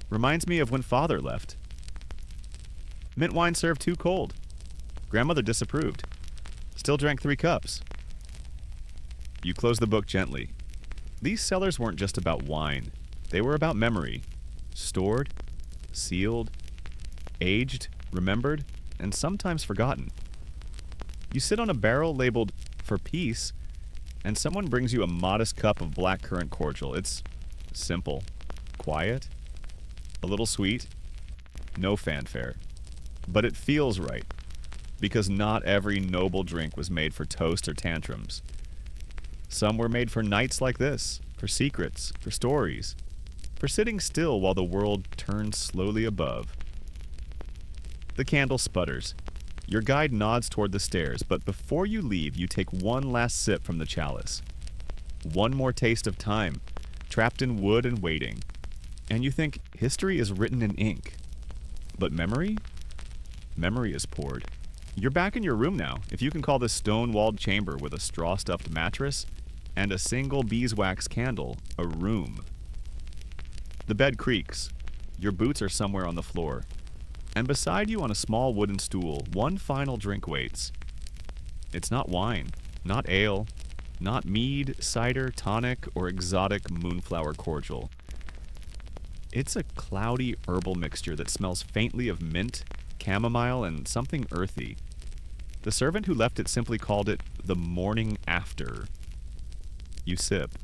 reminds me of when father left. Mint wine served too cold. Grandmother disapproved. Still drank 3 cups. You close the book gently. These cellars weren't just about wine. They were about memory. Stored, sealed, aged, remembered, and sometimes forgotten. You sit on a barrel labeled for peace, and someone brings you a modest cup of blackcurrant cordial. It's simple, quiet, a little sweet, no fanfare. But it feels right, because not every noble drink was made for toast or tantrums. Some were made for nights like this, for secrets, for stories, for sitting still while the world turns slowly above. The candle sputters. Your guide nods toward the stairs, but before you leave, you take one last sip from the chalice. One more taste of time, trapped in wood and waiting. And you think history is written in ink. But memory? Memory is poured. You're back in your room now, if you can call this stone-walled chamber with a straw-stuffed mattress and a single beeswax candle a room. The bed creaks. Your boots are somewhere on the floor. And beside you on a small wooden stool, one final drink waits. It's not wine, not ale, not mead, cider, tonic, or exotic moonflower cordial. It's a cloudy herbal mixture that smells faintly of mint, chamomile, and something earthy. The servant who left it simply called it the morning after. You sip.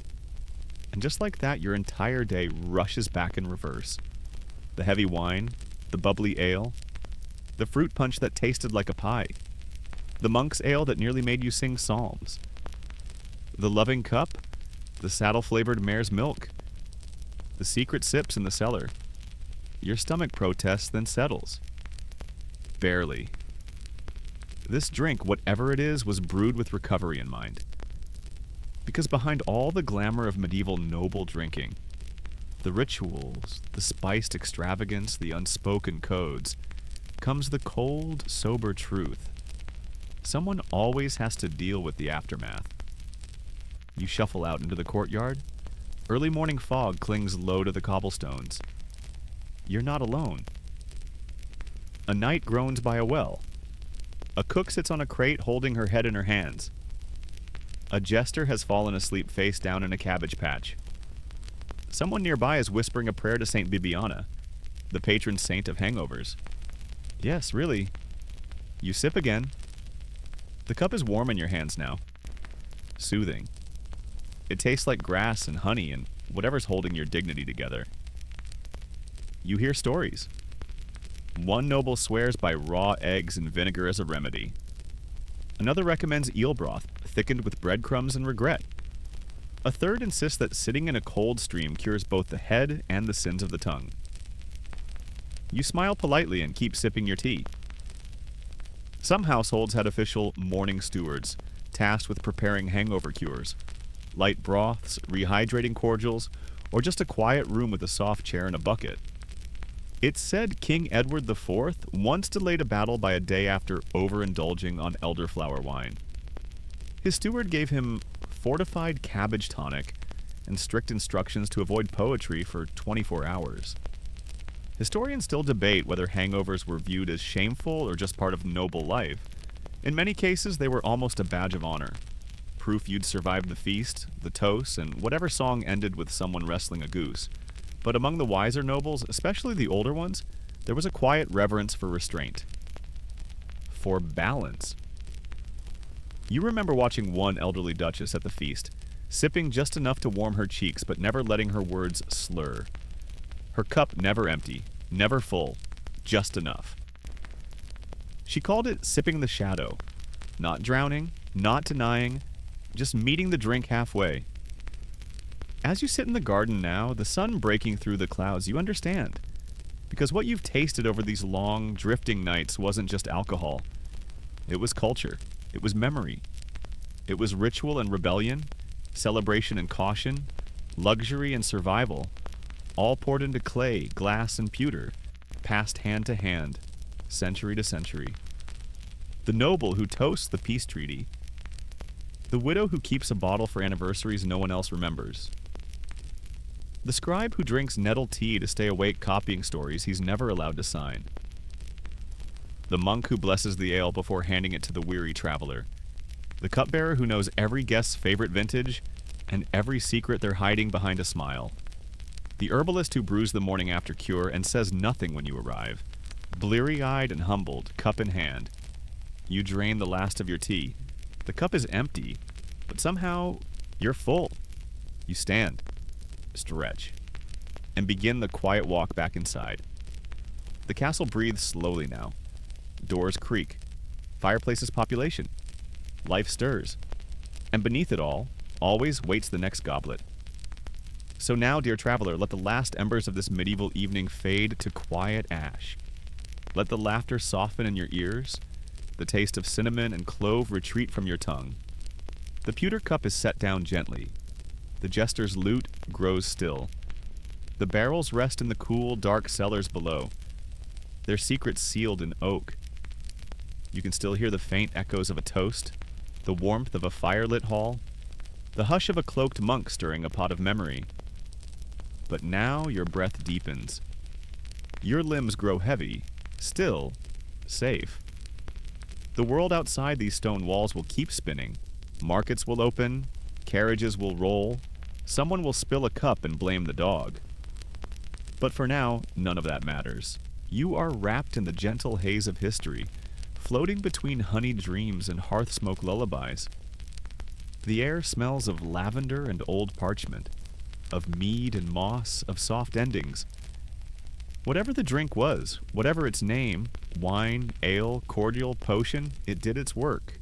And just like that, your entire day rushes back in reverse. The heavy wine, the bubbly ale, the fruit punch that tasted like a pie, the monk's ale that nearly made you sing psalms, the loving cup, the saddle-flavored mare's milk, the secret sips in the cellar. Your stomach protests, then settles. Barely. This drink, whatever it is, was brewed with recovery in mind. Because behind all the glamour of medieval noble drinking, the rituals, the spiced extravagance, the unspoken codes, comes the cold, sober truth. Someone always has to deal with the aftermath. You shuffle out into the courtyard. Early morning fog clings low to the cobblestones. You're not alone. A knight groans by a well. A cook sits on a crate holding her head in her hands. A jester has fallen asleep face down in a cabbage patch. Someone nearby is whispering a prayer to Saint Bibiana, the patron saint of hangovers. Yes, really. You sip again. The cup is warm in your hands now. Soothing. It tastes like grass and honey and whatever's holding your dignity together. You hear stories. One noble swears by raw eggs and vinegar as a remedy. Another recommends eel broth, thickened with breadcrumbs and regret. A third insists that sitting in a cold stream cures both the head and the sins of the tongue. You smile politely and keep sipping your tea. Some households had official morning stewards, tasked with preparing hangover cures. Light broths, rehydrating cordials, or just a quiet room with a soft chair and a bucket. It's said King Edward IV once delayed a battle by a day after overindulging on elderflower wine. His steward gave him fortified cabbage tonic and strict instructions to avoid poetry for 24 hours. Historians still debate whether hangovers were viewed as shameful or just part of noble life. In many cases, they were almost a badge of honor. Proof you'd survived the feast, the toast, and whatever song ended with someone wrestling a goose. But among the wiser nobles, especially the older ones, there was a quiet reverence for restraint. For balance. You remember watching one elderly duchess at the feast, sipping just enough to warm her cheeks but never letting her words slur. Her cup never empty, never full, just enough. She called it sipping the shadow. Not drowning, not denying, just meeting the drink halfway. As you sit in the garden now, the sun breaking through the clouds, you understand. Because what you've tasted over these long, drifting nights wasn't just alcohol. It was culture. It was memory. It was ritual and rebellion, celebration and caution, luxury and survival, all poured into clay, glass, and pewter, passed hand to hand, century to century. The noble who toasts the peace treaty. The widow who keeps a bottle for anniversaries no one else remembers. The scribe who drinks nettle tea to stay awake copying stories he's never allowed to sign. The monk who blesses the ale before handing it to the weary traveler. The cupbearer who knows every guest's favorite vintage and every secret they're hiding behind a smile. The herbalist who brews the morning after cure and says nothing when you arrive. Bleary-eyed and humbled, cup in hand. You drain the last of your tea. The cup is empty, but somehow you're full. You stand, stretch, and begin the quiet walk back inside. The castle breathes slowly now. Doors creak. Fireplaces population. Life stirs. And beneath it all, always waits the next goblet. So now, dear traveler, let the last embers of this medieval evening fade to quiet ash. Let the laughter soften in your ears, the taste of cinnamon and clove retreat from your tongue. The pewter cup is set down gently. The jester's lute grows still. The barrels rest in the cool, dark cellars below, their secrets sealed in oak. You can still hear the faint echoes of a toast, the warmth of a firelit hall, the hush of a cloaked monk stirring a pot of memory. But now your breath deepens. Your limbs grow heavy, still safe. The world outside these stone walls will keep spinning. Markets will open, carriages will roll, someone will spill a cup and blame the dog. But for now, none of that matters. You are wrapped in the gentle haze of history, floating between honeyed dreams and hearth smoke lullabies. The air smells of lavender and old parchment, of mead and moss, of soft endings. Whatever the drink was, whatever its name, wine, ale, cordial, potion, it did its work.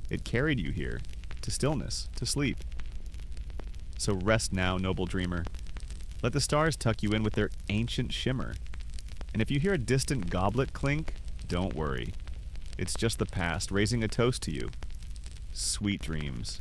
It carried you here, to stillness, to sleep. So rest now, noble dreamer. Let the stars tuck you in with their ancient shimmer. And if you hear a distant goblet clink, don't worry. It's just the past raising a toast to you. Sweet dreams.